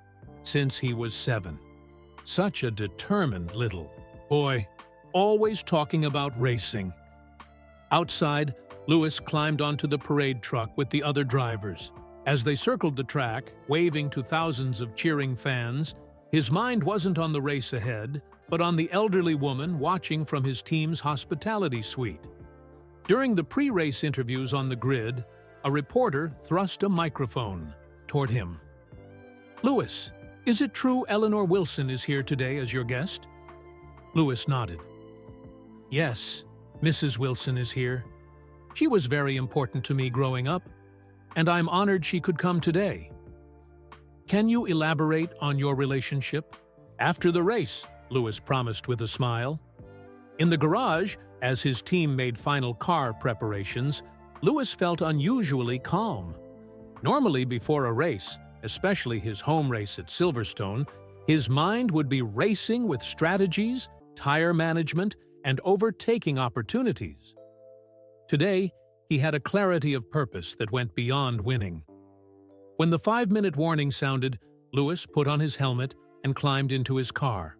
"since he was 7. Such a determined little boy, always talking about racing." Outside, Lewis climbed onto the parade truck with the other drivers. As they circled the track, waving to thousands of cheering fans, his mind wasn't on the race ahead, but on the elderly woman watching from his team's hospitality suite. During the pre-race interviews on the grid, a reporter thrust a microphone toward him. "Lewis, is it true Eleanor Wilson is here today as your guest?" Lewis nodded. "Yes, Mrs. Wilson is here. She was very important to me growing up, and I'm honored she could come today." "Can you elaborate on your relationship?" "After the race," Lewis promised with a smile. In the garage, as his team made final car preparations, Lewis felt unusually calm. Normally before a race, especially his home race at Silverstone, his mind would be racing with strategies, tire management, and overtaking opportunities. Today, he had a clarity of purpose that went beyond winning. When the 5-minute warning sounded, Lewis put on his helmet and climbed into his car.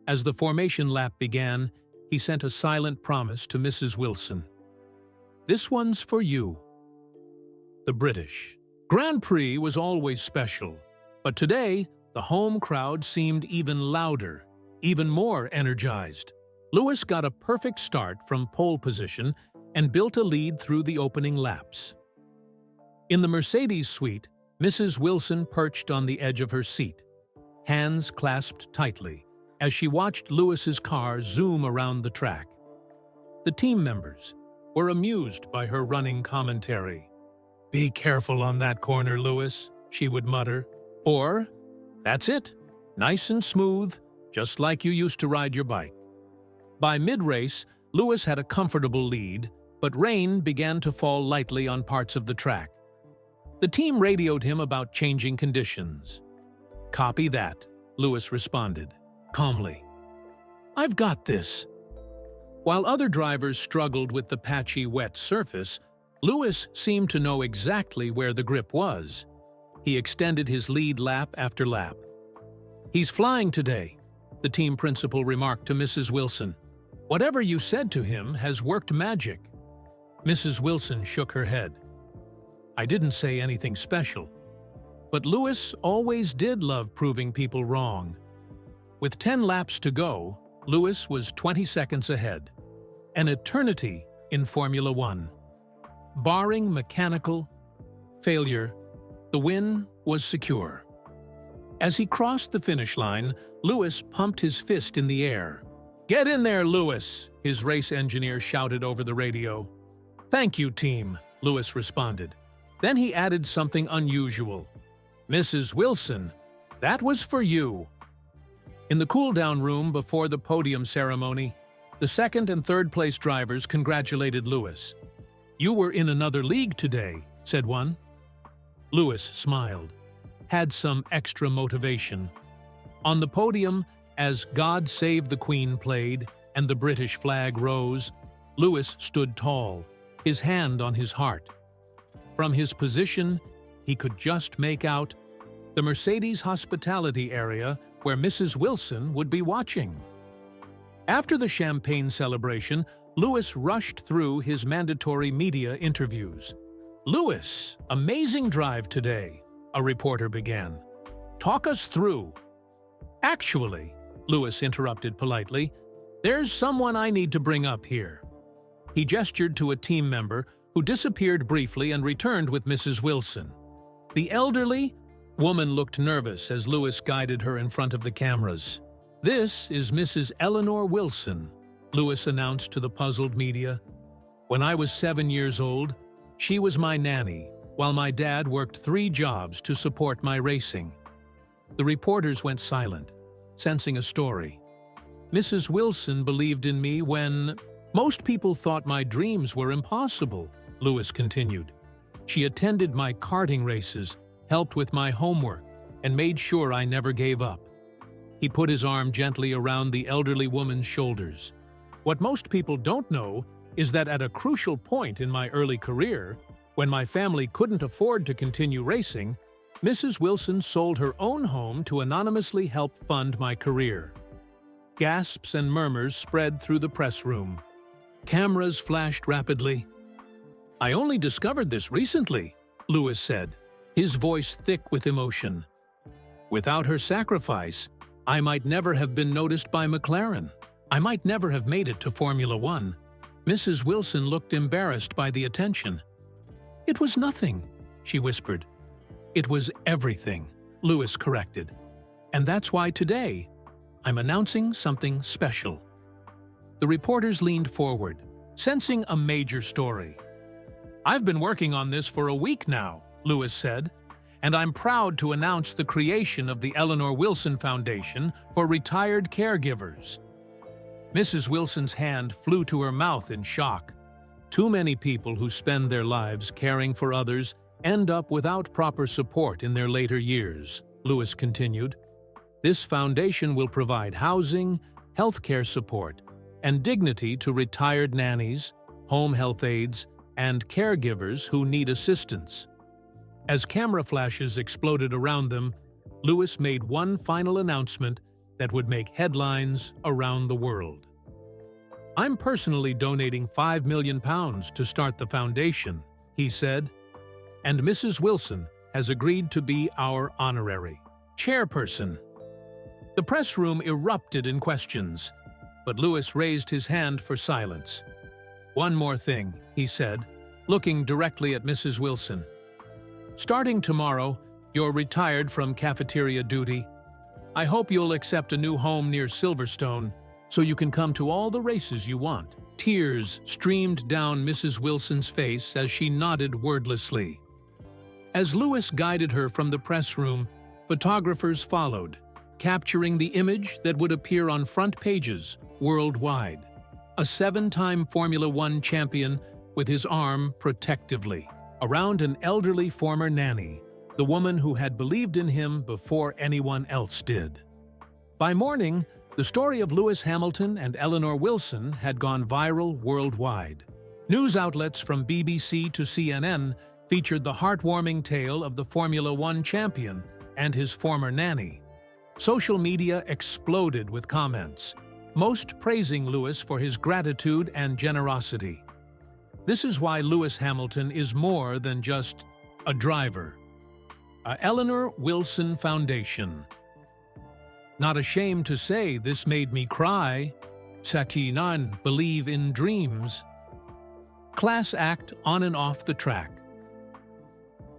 As the formation lap began, he sent a silent promise to Mrs. Wilson. "This one's for you." The British Grand Prix was always special, but today, the home crowd seemed even louder, even more energized. Lewis got a perfect start from pole position and built a lead through the opening laps. In the Mercedes suite, Mrs. Wilson perched on the edge of her seat, hands clasped tightly, as she watched Lewis's car zoom around the track. The team members were amused by her running commentary. "Be careful on that corner, Lewis," she would mutter. Or, "That's it, nice and smooth, just like you used to ride your bike." By mid-race, Lewis had a comfortable lead, but rain began to fall lightly on parts of the track. The team radioed him about changing conditions. "Copy that," Lewis responded, calmly. "I've got this." While other drivers struggled with the patchy, wet surface, Lewis seemed to know exactly where the grip was. He extended his lead lap after lap. "He's flying today," the team principal remarked to Mrs. Wilson. "Whatever you said to him has worked magic." Mrs. Wilson shook her head. "I didn't say anything special." But Lewis always did love proving people wrong. With 10 laps to go, Lewis was 20 seconds ahead. An eternity in Formula One. Barring mechanical failure, the win was secure. As he crossed the finish line, Lewis pumped his fist in the air. "Get in there, Lewis!" his race engineer shouted over the radio. "Thank you, team," Lewis responded. Then he added something unusual. "Mrs. Wilson, that was for you." In the cool-down room before the podium ceremony, the second and third place drivers congratulated Lewis. "You were in another league today," said one. Lewis smiled, had some extra motivation. On the podium, as "God Save the Queen" played and the British flag rose, Lewis stood tall, his hand on his heart. From his position, he could just make out the Mercedes hospitality area where Mrs. Wilson would be watching. After the champagne celebration, Lewis rushed through his mandatory media interviews. "Lewis, amazing drive today," a reporter began. "Talk us through." "Actually," Lewis interrupted politely, "there's someone I need to bring up here." He gestured to a team member who disappeared briefly and returned with Mrs. Wilson. The elderly woman looked nervous as Lewis guided her in front of the cameras. "This is Mrs. Eleanor Wilson," Lewis announced to the puzzled media. "When I was 7 years old, she was my nanny, while my dad worked 3 jobs to support my racing." The reporters went silent, sensing a story. "Mrs. Wilson believed in me when most people thought my dreams were impossible," Lewis continued. "She attended my karting races, helped with my homework, and made sure I never gave up." He put his arm gently around the elderly woman's shoulders. "What most people don't know is that at a crucial point in my early career, When my family couldn't afford to continue racing, Mrs. Wilson sold her own home to anonymously help fund my career. Gasps and murmurs spread through the press room. Cameras flashed rapidly. "I only discovered this recently," Lewis said, his voice thick with emotion. "Without her sacrifice, I might never have been noticed by McLaren. I might never have made it to Formula One." Mrs. Wilson looked embarrassed by the attention. "It was nothing," she whispered. "It was everything," Lewis corrected. "And that's why today, I'm announcing something special." The reporters leaned forward, sensing a major story. "I've been working on this for a week now," Lewis said, "and I'm proud to announce the creation of the Eleanor Wilson Foundation for retired caregivers." Mrs. Wilson's hand flew to her mouth in shock. Too many people who spend their lives caring for others end up without proper support in their later years, Lewis continued. This foundation will provide housing, healthcare support, and dignity to retired nannies, home health aides, and caregivers who need assistance. As camera flashes exploded around them, Lewis made one final announcement that would make headlines around the world. "I'm personally donating £5 million to start the foundation," he said, "and Mrs. Wilson has agreed to be our honorary chairperson." The press room erupted in questions, but Lewis raised his hand for silence. "One more thing," he said, looking directly at Mrs. Wilson. "Starting tomorrow, you're retired from cafeteria duty. I hope you'll accept a new home near Silverstone so you can come to all the races you want." Tears streamed down Mrs. Wilson's face as she nodded wordlessly. As Lewis guided her from the press room, photographers followed, capturing the image that would appear on front pages worldwide. A 7-time Formula One champion with his arm protectively around an elderly former nanny, the woman who had believed in him before anyone else did. By morning, the story of Lewis Hamilton and Eleanor Wilson had gone viral worldwide. News outlets from BBC to CNN featured the heartwarming tale of the Formula One champion and his former nanny. Social media exploded with comments, most praising Lewis for his gratitude and generosity. This is why Lewis Hamilton is more than just a driver. A Eleanor Wilson Foundation. Not ashamed to say this made me cry. Sakinan believe in dreams. Class act on and off the track.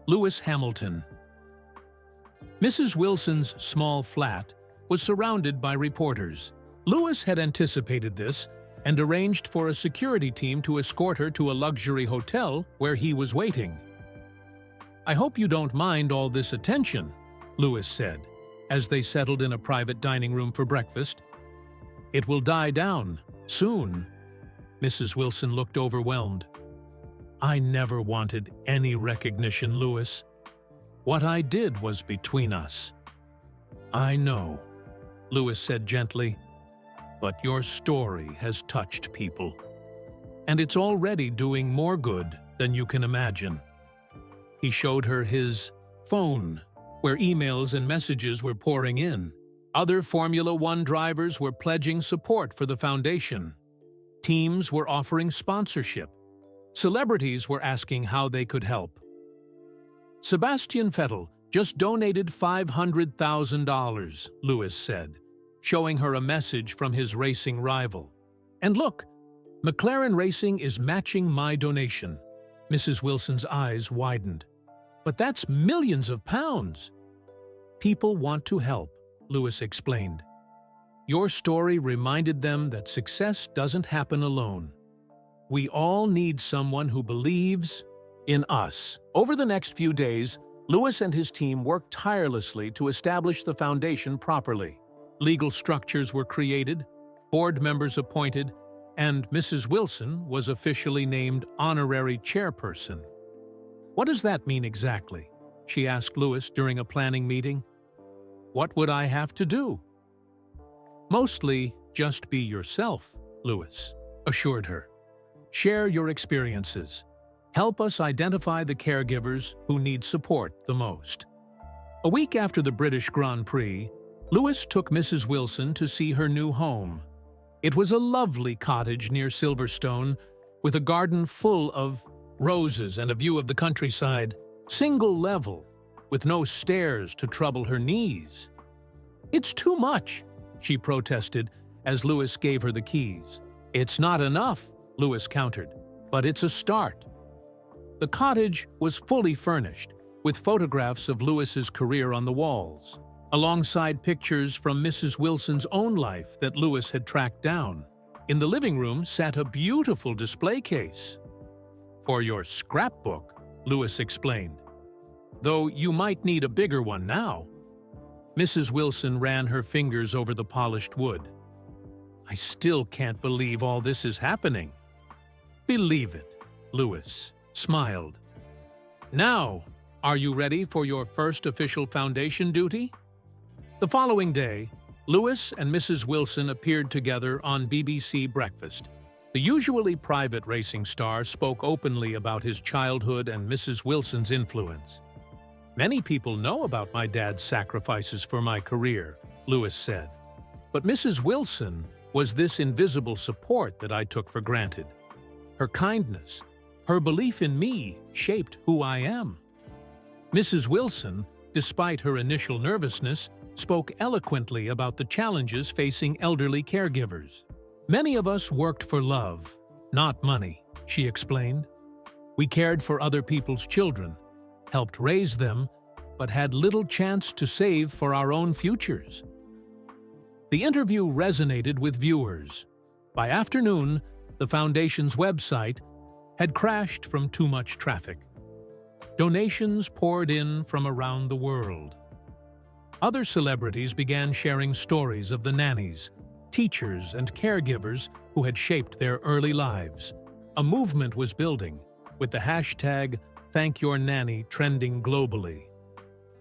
Lewis Hamilton. Mrs. Wilson's small flat was surrounded by reporters. Lewis had anticipated this and arranged for a security team to escort her to a luxury hotel where he was waiting. "I hope you don't mind all this attention," Lewis said, as they settled in a private dining room for breakfast. "It will die down, soon." Mrs. Wilson looked overwhelmed. "I never wanted any recognition, Lewis. What I did was between us." "I know," Lewis said gently, "but your story has touched people. And it's already doing more good than you can imagine." He showed her his phone, where emails and messages were pouring in. Other Formula One drivers were pledging support for the foundation. Teams were offering sponsorship. Celebrities were asking how they could help. "Sebastian Vettel just donated $500,000, Lewis said, showing her a message from his racing rival. "And look, McLaren Racing is matching my donation." Mrs. Wilson's eyes widened. "But that's millions of pounds." "People want to help," Lewis explained. "Your story reminded them that success doesn't happen alone. We all need someone who believes in us." Over the next few days, Lewis and his team worked tirelessly to establish the foundation properly. Legal structures were created, board members appointed, and Mrs. Wilson was officially named honorary chairperson. "What does that mean exactly?" she asked Lewis during a planning meeting. "What would I have to do?" "Mostly just be yourself," Lewis assured her. "Share your experiences. Help us identify the caregivers who need support the most. A week after the British Grand Prix, Lewis took Mrs. Wilson to see her new home. It was a lovely cottage near Silverstone, with a garden full of roses and a view of the countryside, single level, with no stairs to trouble her knees. "It's too much," she protested as Lewis gave her the keys. "It's not enough," Lewis countered, "but it's a start." The cottage was fully furnished, with photographs of Lewis's career on the walls, alongside pictures from Mrs. Wilson's own life that Lewis had tracked down. In the living room sat a beautiful display case. "For your scrapbook," Lewis explained, "though you might need a bigger one now." Mrs. Wilson ran her fingers over the polished wood. "I still can't believe all this is happening." "Believe it," Lewis smiled. "Now, are you ready for your first official foundation duty?" The following day, Lewis and Mrs. Wilson appeared together on BBC Breakfast. The usually private racing star spoke openly about his childhood and Mrs. Wilson's influence. "Many people know about my dad's sacrifices for my career," Lewis said. "But Mrs. Wilson was this invisible support that I took for granted. Her kindness, her belief in me shaped who I am." Mrs. Wilson, despite her initial nervousness, spoke eloquently about the challenges facing elderly caregivers. "Many of us worked for love, not money," she explained. "We cared for other people's children, helped raise them, but had little chance to save for our own futures." The interview resonated with viewers. By afternoon, the Foundation's website had crashed from too much traffic. Donations poured in from around the world. Other celebrities began sharing stories of the nannies, teachers, and caregivers who had shaped their early lives. A movement was building, with the hashtag #ThankYourNanny trending globally.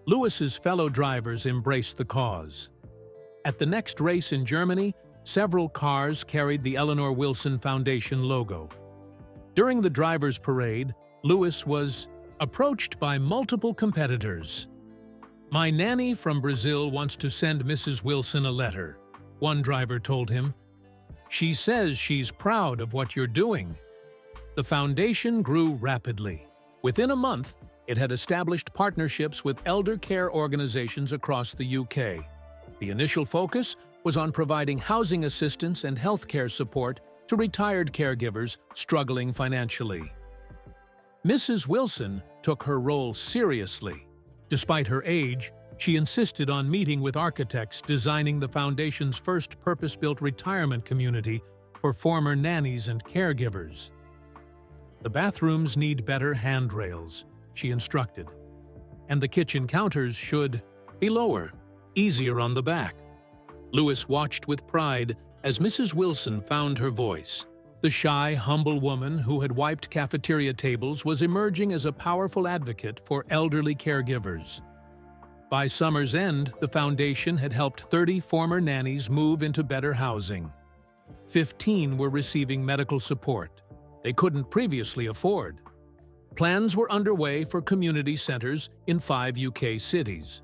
Lewis's fellow drivers embraced the cause. At the next race in Germany, several cars carried the Eleanor Wilson Foundation logo. During the drivers' parade, Lewis was approached by multiple competitors. "My nanny from Brazil wants to send Mrs. Wilson a letter," one driver told him. "She says she's proud of what you're doing." The foundation grew rapidly. Within a month, it had established partnerships with elder care organizations across the UK. The initial focus was on providing housing assistance and healthcare support to retired caregivers struggling financially. Mrs. Wilson took her role seriously. Despite her age, she insisted on meeting with architects designing the Foundation's first purpose-built retirement community for former nannies and caregivers. "The bathrooms need better handrails," she instructed, "and the kitchen counters should be lower, easier on the back." Lewis watched with pride as Mrs. Wilson found her voice. The shy, humble woman who had wiped cafeteria tables was emerging as a powerful advocate for elderly caregivers. By summer's end, the foundation had helped 30 former nannies move into better housing. 15 were receiving medical support they couldn't previously afford. Plans were underway for community centers in 5 UK cities.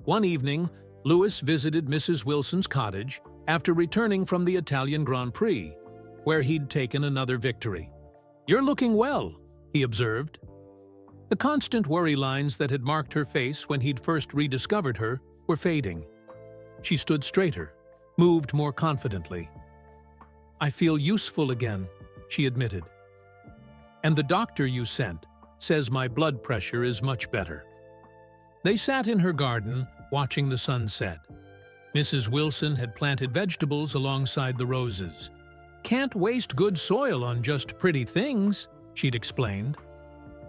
One evening, Lewis visited Mrs. Wilson's cottage after returning from the Italian Grand Prix, where he'd taken another victory. "You're looking well," he observed. The constant worry lines that had marked her face when he'd first rediscovered her were fading. She stood straighter, moved more confidently. "I feel useful again," she admitted. "And the doctor you sent says my blood pressure is much better." They sat in her garden, watching the sunset. Mrs. Wilson had planted vegetables alongside the roses. "Can't waste good soil on just pretty things," she'd explained.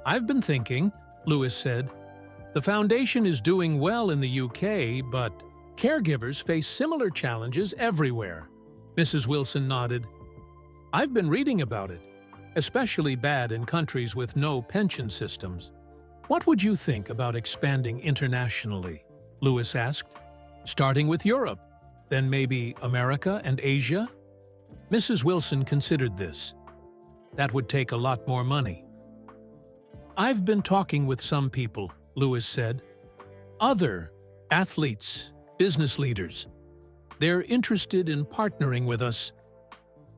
"I've been thinking," Lewis said. "The foundation is doing well in the UK, but caregivers face similar challenges everywhere." Mrs. Wilson nodded. "I've been reading about it, especially bad in countries with no pension systems." "What would you think about expanding internationally?" Lewis asked. "Starting with Europe, then maybe America and Asia?" Mrs. Wilson considered this. "That would take a lot more money," I've been talking with some people, Lewis said. Other athletes, business leaders. They're interested in partnering with us.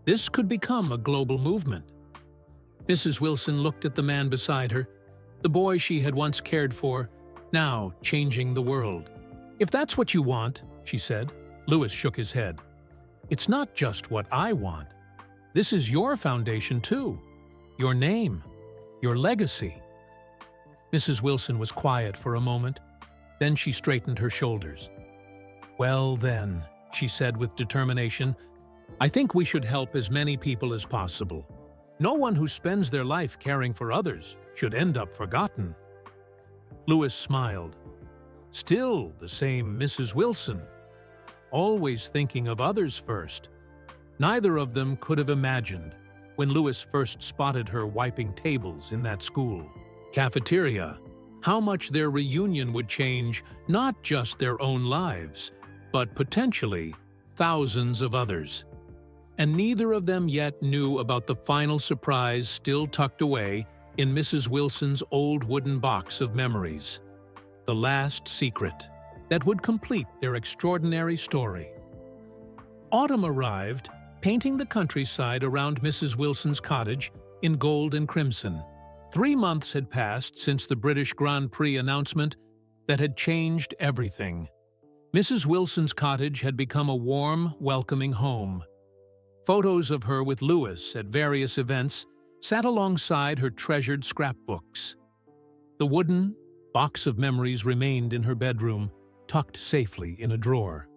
This could become a global movement. Mrs. Wilson looked at the man beside her, the boy she had once cared for, now changing the world. If that's what you want, she said. Lewis shook his head. It's not just what I want. This is your foundation too. Your name. Your legacy. Mrs. Wilson was quiet for a moment. Then she straightened her shoulders. Well then, she said with determination, I think we should help as many people as possible. No one who spends their life caring for others should end up forgotten. Lewis smiled. Still the same Mrs. Wilson, always thinking of others first. Neither of them could have imagined when Lewis first spotted her wiping tables in that school cafeteria, how much their reunion would change not just their own lives, but potentially thousands of others. And neither of them yet knew about the final surprise still tucked away in Mrs. Wilson's old wooden box of memories. The last secret that would complete their extraordinary story. Autumn arrived, painting the countryside around Mrs. Wilson's cottage in gold and crimson. 3 months had passed since the British Grand Prix announcement that had changed everything. Mrs. Wilson's cottage had become a warm, welcoming home. Photos of her with Lewis at various events sat alongside her treasured scrapbooks. The wooden box of memories remained in her bedroom, tucked safely in a drawer.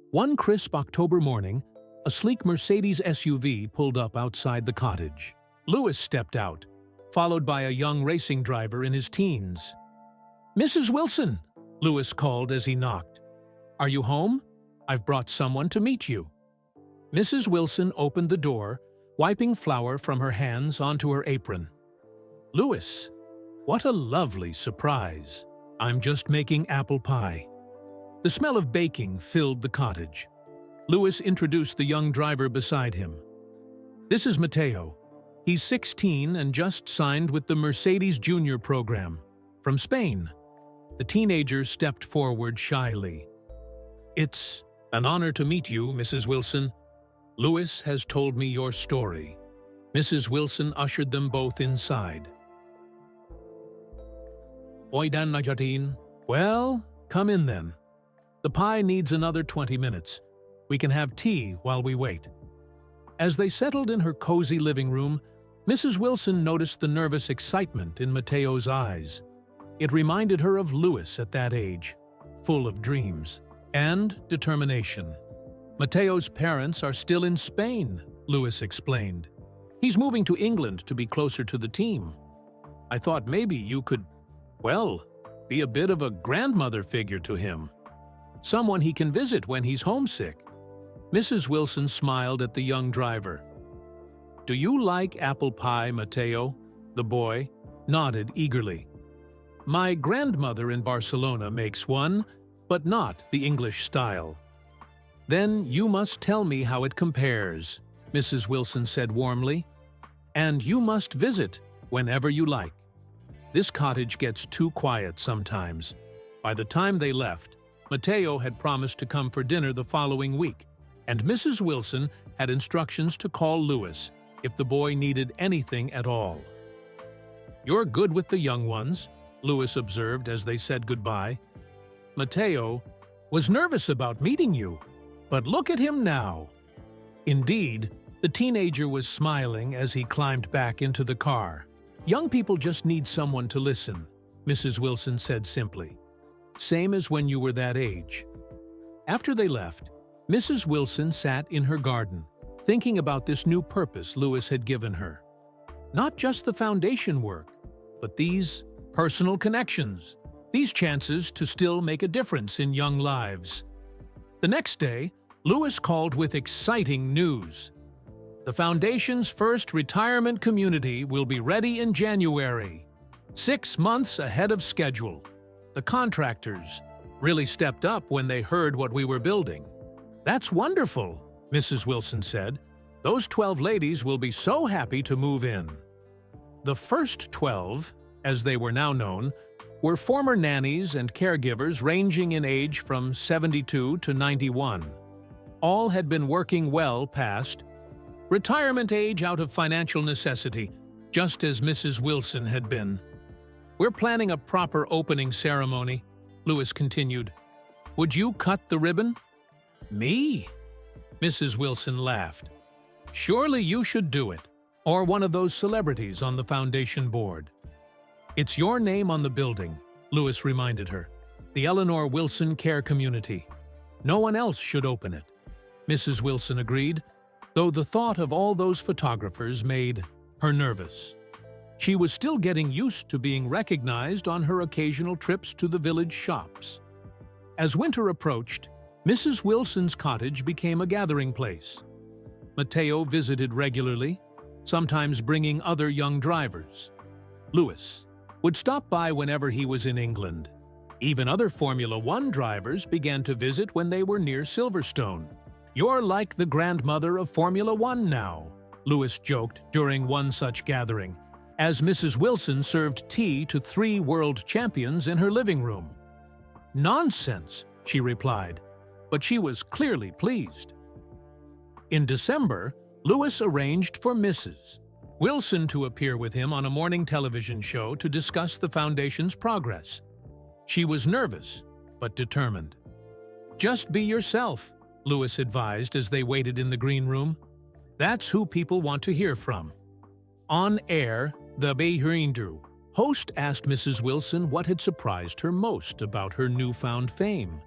One crisp October morning, a sleek Mercedes SUV pulled up outside the cottage. Lewis stepped out, followed by a young racing driver in his teens. Mrs. Wilson, Lewis called as he knocked. Are you home? I've brought someone to meet you. Mrs. Wilson opened the door, wiping flour from her hands onto her apron. Lewis, what a lovely surprise. I'm just making apple pie. The smell of baking filled the cottage. Lewis introduced the young driver beside him. This is Mateo. He's 16 and just signed with the Mercedes Junior program. From Spain. The teenager stepped forward shyly. It's an honor to meet you, Mrs. Wilson. Lewis has told me your story. Mrs. Wilson ushered them both inside. Oidan Najatin. Well, come in then. The pie needs another 20 minutes. We can have tea while we wait. As they settled in her cozy living room, Mrs. Wilson noticed the nervous excitement in Mateo's eyes. It reminded her of Lewis at that age, full of dreams and determination. Mateo's parents are still in Spain, Lewis explained. He's moving to England to be closer to the team. I thought maybe you could, well, be a bit of a grandmother figure to him. Someone he can visit when he's homesick. Mrs. Wilson smiled at the young driver. Do you like apple pie, Mateo? The boy nodded eagerly. My grandmother in Barcelona makes one, but not the English style. Then you must tell me how it compares, Mrs. Wilson said warmly. And you must visit whenever you like. This cottage gets too quiet sometimes. By the time they left, Mateo had promised to come for dinner the following week, and Mrs. Wilson had instructions to call Lewis if the boy needed anything at all. You're good with the young ones, Lewis observed as they said goodbye. Mateo was nervous about meeting you, but look at him now. Indeed, the teenager was smiling as he climbed back into the car. Young people just need someone to listen, Mrs. Wilson said simply. Same as when you were that age. After they left, Mrs. Wilson sat in her garden, thinking about this new purpose Lewis had given her. Not just the foundation work, but these personal connections, these chances to still make a difference in young lives. The next day, Lewis called with exciting news. The Foundation's first retirement community will be ready in January, 6 months ahead of schedule. The contractors really stepped up when they heard what we were building. That's wonderful, Mrs. Wilson said. Those 12 ladies will be so happy to move in. The first 12, as they were now known, were former nannies and caregivers ranging in age from 72 to 91. All had been working well past retirement age out of financial necessity, just as Mrs. Wilson had been. "We're planning a proper opening ceremony," Lewis continued. "Would you cut the ribbon?" "Me?" Mrs. Wilson laughed. "Surely you should do it, or one of those celebrities on the foundation board." "It's your name on the building," Lewis reminded her. "The Eleanor Wilson Care Community. No one else should open it." Mrs. Wilson agreed, though the thought of all those photographers made her nervous. She was still getting used to being recognized on her occasional trips to the village shops. As winter approached, Mrs. Wilson's cottage became a gathering place. Matteo visited regularly, sometimes bringing other young drivers. Lewis would stop by whenever he was in England. Even other Formula One drivers began to visit when they were near Silverstone. "You're like the grandmother of Formula One now," Lewis joked during one such gathering, as Mrs. Wilson served tea to 3 world champions in her living room. "Nonsense," she replied, but she was clearly pleased. In December, Lewis arranged for Mrs. Wilson to appear with him on a morning television show to discuss the foundation's progress. She was nervous, but determined. "Just be yourself," Lewis advised as they waited in the green room. "That's who people want to hear from." On air, the Behirindu host asked Mrs. Wilson what had surprised her most about her newfound fame.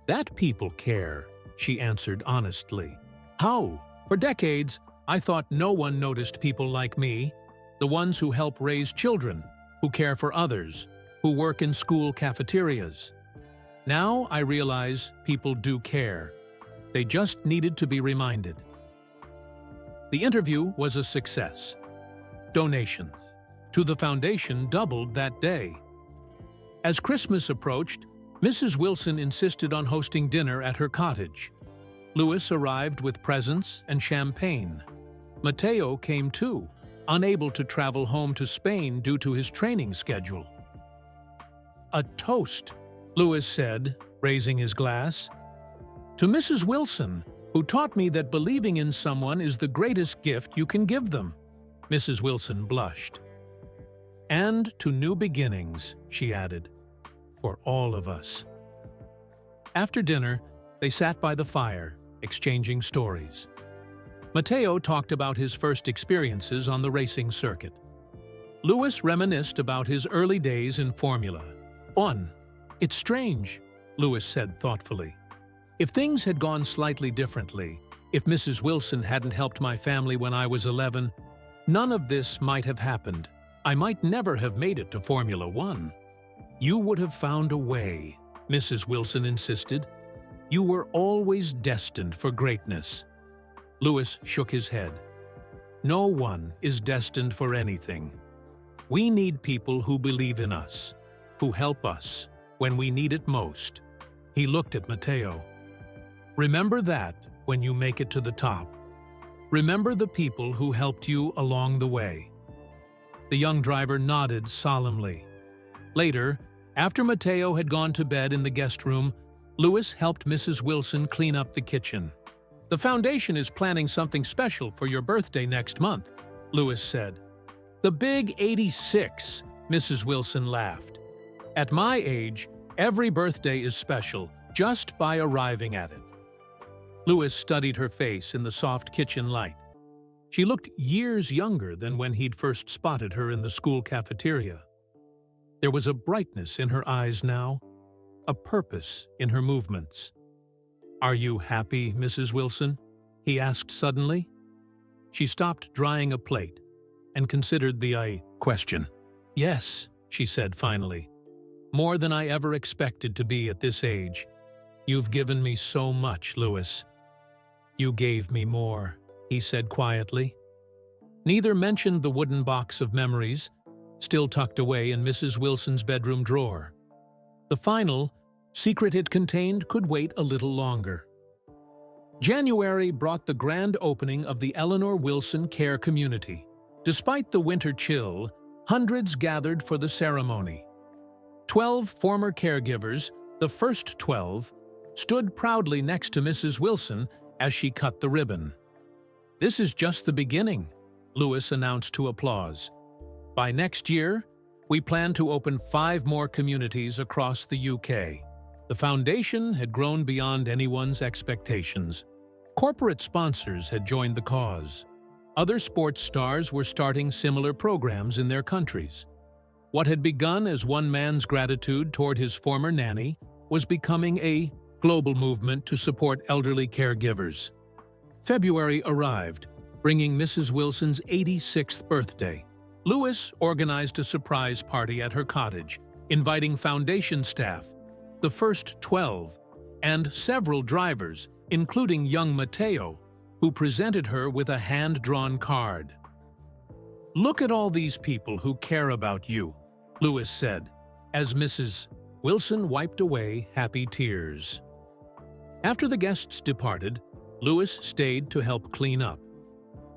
"That people care," she answered honestly. "How? For decades, I thought no one noticed people like me, the ones who help raise children, who care for others, who work in school cafeterias. Now I realize people do care. They just needed to be reminded." The interview was a success. Donations to the foundation doubled that day. As Christmas approached, Mrs. Wilson insisted on hosting dinner at her cottage. Lewis arrived with presents and champagne. Matteo came too, unable to travel home to Spain due to his training schedule. "A toast," Lewis said, raising his glass. "To Mrs. Wilson, who taught me that believing in someone is the greatest gift you can give them." Mrs. Wilson blushed. "And to new beginnings," she added, "for all of us." After dinner, they sat by the fire, exchanging stories. Matteo talked about his first experiences on the racing circuit. Lewis reminisced about his early days in Formula One. "It's strange," Lewis said thoughtfully. "If things had gone slightly differently, if Mrs. Wilson hadn't helped my family when I was 11, none of this might have happened. I might never have made it to Formula One." "You would have found a way," Mrs. Wilson insisted. "You were always destined for greatness." Lewis shook his head. "No one is destined for anything. We need people who believe in us, who help us when we need it most." He looked at Matteo. "Remember that when you make it to the top. Remember the people who helped you along the way." The young driver nodded solemnly. Later, after Matteo had gone to bed in the guest room, Lewis helped Mrs. Wilson clean up the kitchen. "The foundation is planning something special for your birthday next month," Lewis said. "The big 86, Mrs. Wilson laughed. "At my age, every birthday is special just by arriving at it." Lewis studied her face in the soft kitchen light. She looked years younger than when he'd first spotted her in the school cafeteria. There was a brightness in her eyes now, a purpose in her movements. "Are you happy, Mrs. Wilson?" he asked suddenly. She stopped drying a plate and considered the question. "Yes," she said finally. "More than I ever expected to be at this age. You've given me so much, Lewis." "You gave me more," he said quietly. Neither mentioned the wooden box of memories, still tucked away in Mrs. Wilson's bedroom drawer. The final secret it contained could wait a little longer. January brought the grand opening of the Eleanor Wilson Care Community. Despite the winter chill, Hundreds gathered for the ceremony. 12 former caregivers, the first 12, stood proudly next to Mrs. Wilson as she cut the ribbon. "This is just the beginning," Lewis announced to applause. "By next year, we plan to open 5 more communities across the UK." The foundation had grown beyond anyone's expectations. Corporate sponsors had joined the cause. Other sports stars were starting similar programs in their countries. What had begun as one man's gratitude toward his former nanny was becoming a global movement to support elderly caregivers. February arrived, bringing Mrs. Wilson's 86th birthday. Lewis organized a surprise party at her cottage, inviting foundation staff, the first 12, and several drivers, including young Matteo, who presented her with a hand-drawn card. "Look at all these people who care about you," Lewis said, as Mrs. Wilson wiped away happy tears. After the guests departed, Lewis stayed to help clean up.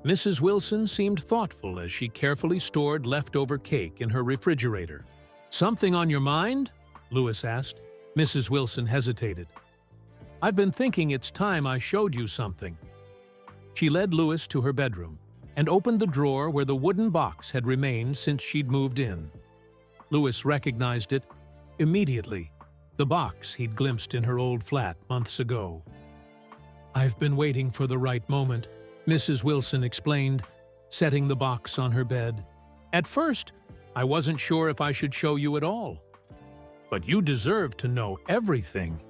Mrs. Wilson seemed thoughtful as she carefully stored leftover cake in her refrigerator. "Something on your mind?" Lewis asked. Mrs. Wilson hesitated. "I've been thinking it's time I showed you something." She led Lewis to her bedroom and opened the drawer where the wooden box had remained since she'd moved in. Lewis recognized it immediately, the box he'd glimpsed in her old flat months ago. "I've been waiting for the right moment," Mrs. Wilson explained, setting the box on her bed. "At first, I wasn't sure if I should show you at all. But you deserve to know everything."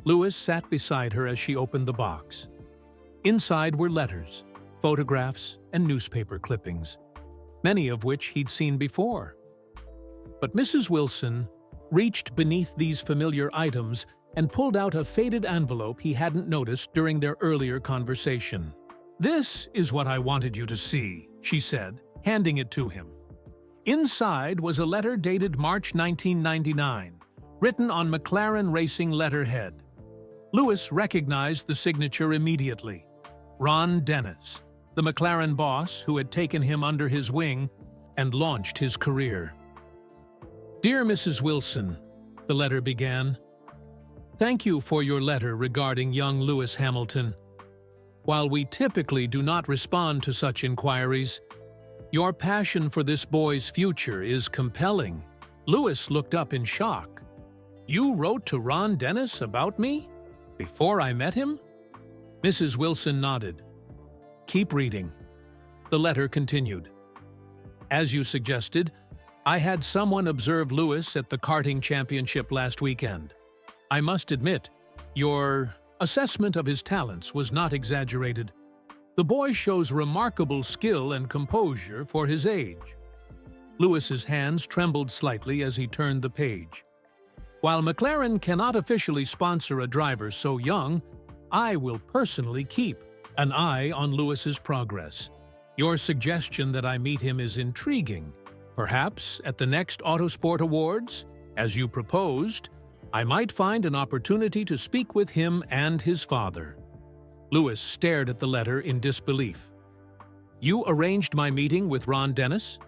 Lewis sat beside her as she opened the box. Inside were letters, photographs, and newspaper clippings, many of which he'd seen before. But Mrs. Wilson reached beneath these familiar items and pulled out a faded envelope he hadn't noticed during their earlier conversation. "This is what I wanted you to see," she said, handing it to him. Inside was a letter dated March 1999, written on McLaren Racing letterhead. Lewis recognized the signature immediately. Ron Dennis, the McLaren boss who had taken him under his wing and launched his career. "Dear Mrs. Wilson," the letter began, "thank you for your letter regarding young Lewis Hamilton. While we typically do not respond to such inquiries, your passion for this boy's future is compelling." Lewis looked up in shock. "You wrote to Ron Dennis about me? Before I met him?" Mrs. Wilson nodded. "Keep reading." The letter continued. "As you suggested, I had someone observe Lewis at the karting championship last weekend. I must admit, your assessment of his talents was not exaggerated. The boy shows remarkable skill and composure for his age." Lewis's hands trembled slightly as he turned the page. "While McLaren cannot officially sponsor a driver so young, I will personally keep an eye on Lewis's progress. Your suggestion that I meet him is intriguing. Perhaps at the next Autosport Awards, as you proposed, I might find an opportunity to speak with him and his father." Lewis stared at the letter in disbelief. "You arranged my meeting with Ron Dennis?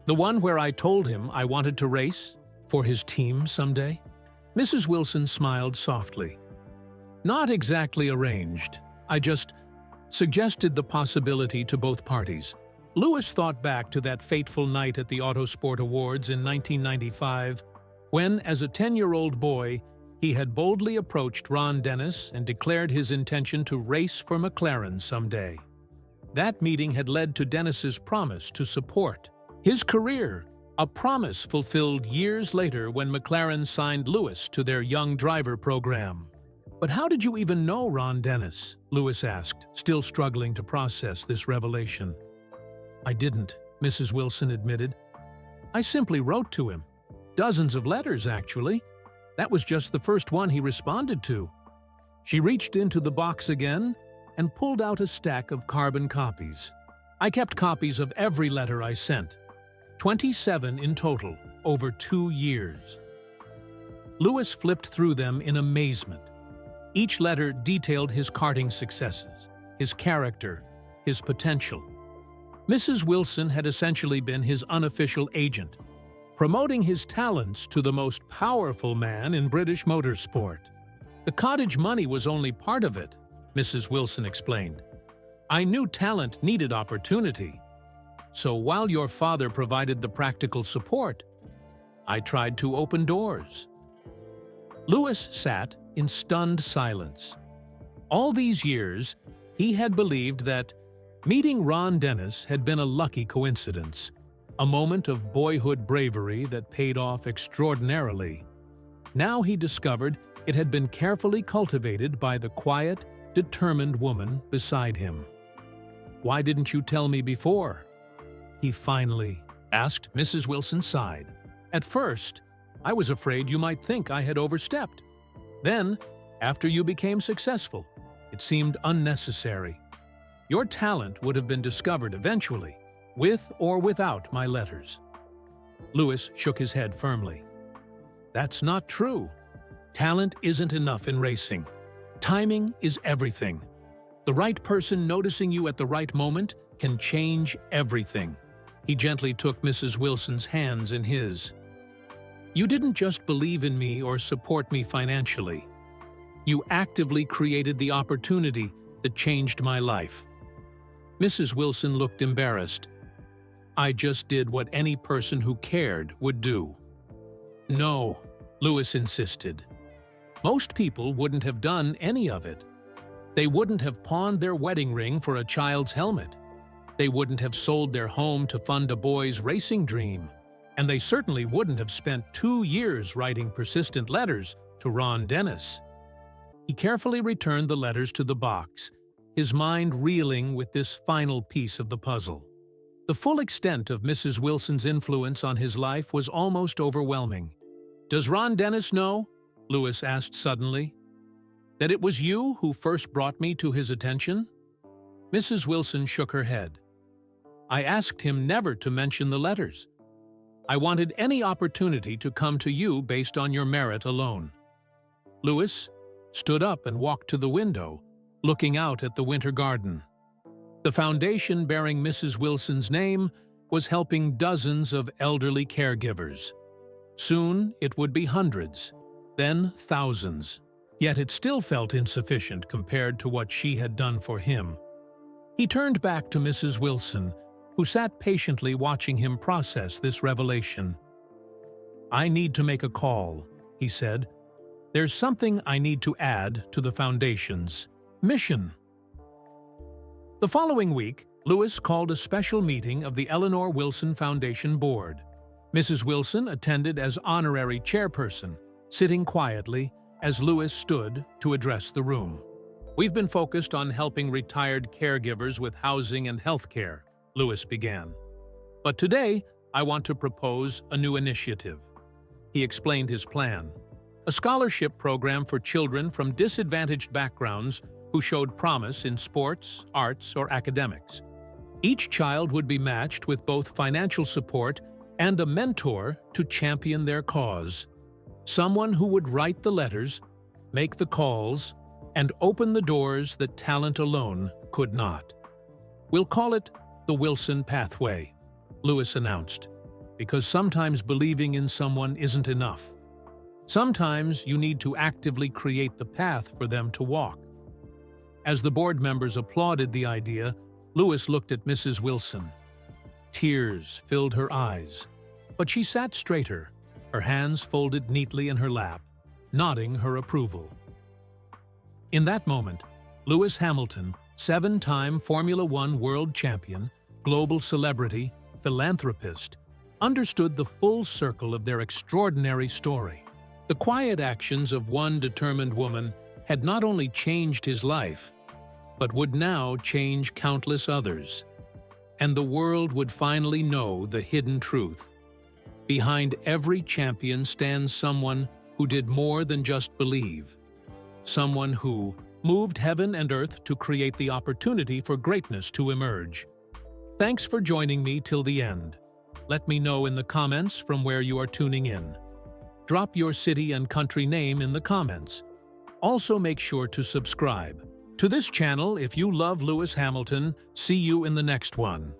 The one where I told him I wanted to race for his team someday?" Mrs. Wilson smiled softly. "Not exactly arranged. I just suggested the possibility to both parties." Lewis thought back to that fateful night at the Autosport Awards in 1995, when, as a 10-year-old boy, he had boldly approached Ron Dennis and declared his intention to race for McLaren someday. That meeting had led to Dennis's promise to support his career, a promise fulfilled years later when McLaren signed Lewis to their young driver program. "But how did you even know Ron Dennis?" Lewis asked, still struggling to process this revelation. "I didn't," Mrs. Wilson admitted. "I simply wrote to him. Dozens of letters, actually. That was just the first one he responded to." She reached into the box again and pulled out a stack of carbon copies. "I kept copies of every letter I sent. 27 in total, over 2 years." Lewis flipped through them in amazement. Each letter detailed his karting successes, his character, his potential. Mrs. Wilson had essentially been his unofficial agent, promoting his talents to the most powerful man in British motorsport. The cottage money was only part of it, Mrs. Wilson explained. I knew talent needed opportunity. So while your father provided the practical support, I tried to open doors. Lewis sat in stunned silence. All these years, he had believed that meeting Ron Dennis had been a lucky coincidence, a moment of boyhood bravery that paid off extraordinarily. Now he discovered it had been carefully cultivated by the quiet, determined woman beside him. Why didn't you tell me before? He finally asked. Mrs. Wilson sighed. At first, I was afraid you might think I had overstepped. Then, after you became successful, it seemed unnecessary. Your talent would have been discovered eventually, with or without my letters. Lewis shook his head firmly. That's not true. Talent isn't enough in racing. Timing is everything. The right person noticing you at the right moment can change everything. He gently took Mrs. Wilson's hands in his. You didn't just believe in me or support me financially. You actively created the opportunity that changed my life. Mrs. Wilson looked embarrassed. I just did what any person who cared would do. No, Lewis insisted. Most people wouldn't have done any of it. They wouldn't have pawned their wedding ring for a child's helmet. They wouldn't have sold their home to fund a boy's racing dream. And they certainly wouldn't have spent 2 years writing persistent letters to Ron Dennis. He carefully returned the letters to the box, his mind reeling with this final piece of the puzzle. The full extent of Mrs. Wilson's influence on his life was almost overwhelming. Does Ron Dennis know? Lewis asked suddenly. That it was you who first brought me to his attention? Mrs. Wilson shook her head. I asked him never to mention the letters. I wanted any opportunity to come to you based on your merit alone. Lewis stood up and walked to the window, looking out at the winter garden. The foundation bearing Mrs. Wilson's name was helping dozens of elderly caregivers. Soon it would be hundreds, then thousands. Yet it still felt insufficient compared to what she had done for him. He turned back to Mrs. Wilson, who sat patiently watching him process this revelation. I need to make a call, he said. There's something I need to add to the Foundation's mission. The following week, Lewis called a special meeting of the Eleanor Wilson Foundation Board. Mrs. Wilson attended as honorary chairperson, sitting quietly as Lewis stood to address the room. We've been focused on helping retired caregivers with housing and health care, Lewis began. But today, I want to propose a new initiative. He explained his plan. A scholarship program for children from disadvantaged backgrounds who showed promise in sports, arts, or academics. Each child would be matched with both financial support and a mentor to champion their cause. Someone who would write the letters, make the calls, and open the doors that talent alone could not. We'll call it the Wilson Pathway, Lewis announced, because sometimes believing in someone isn't enough. Sometimes you need to actively create the path for them to walk. As the board members applauded the idea, Lewis looked at Mrs. Wilson. Tears filled her eyes, but she sat straighter, her hands folded neatly in her lap, nodding her approval. In that moment, Lewis Hamilton, 7-time Formula One world champion, global celebrity, philanthropist, understood the full circle of their extraordinary story. The quiet actions of one determined woman had not only changed his life, but would now change countless others. And the world would finally know the hidden truth. Behind every champion stands someone who did more than just believe. Someone who moved heaven and earth to create the opportunity for greatness to emerge. Thanks for joining me till the end. Let me know in the comments from where you are tuning in. Drop your city and country name in the comments. Also make sure to subscribe to this channel if you love Lewis Hamilton. See you in the next one.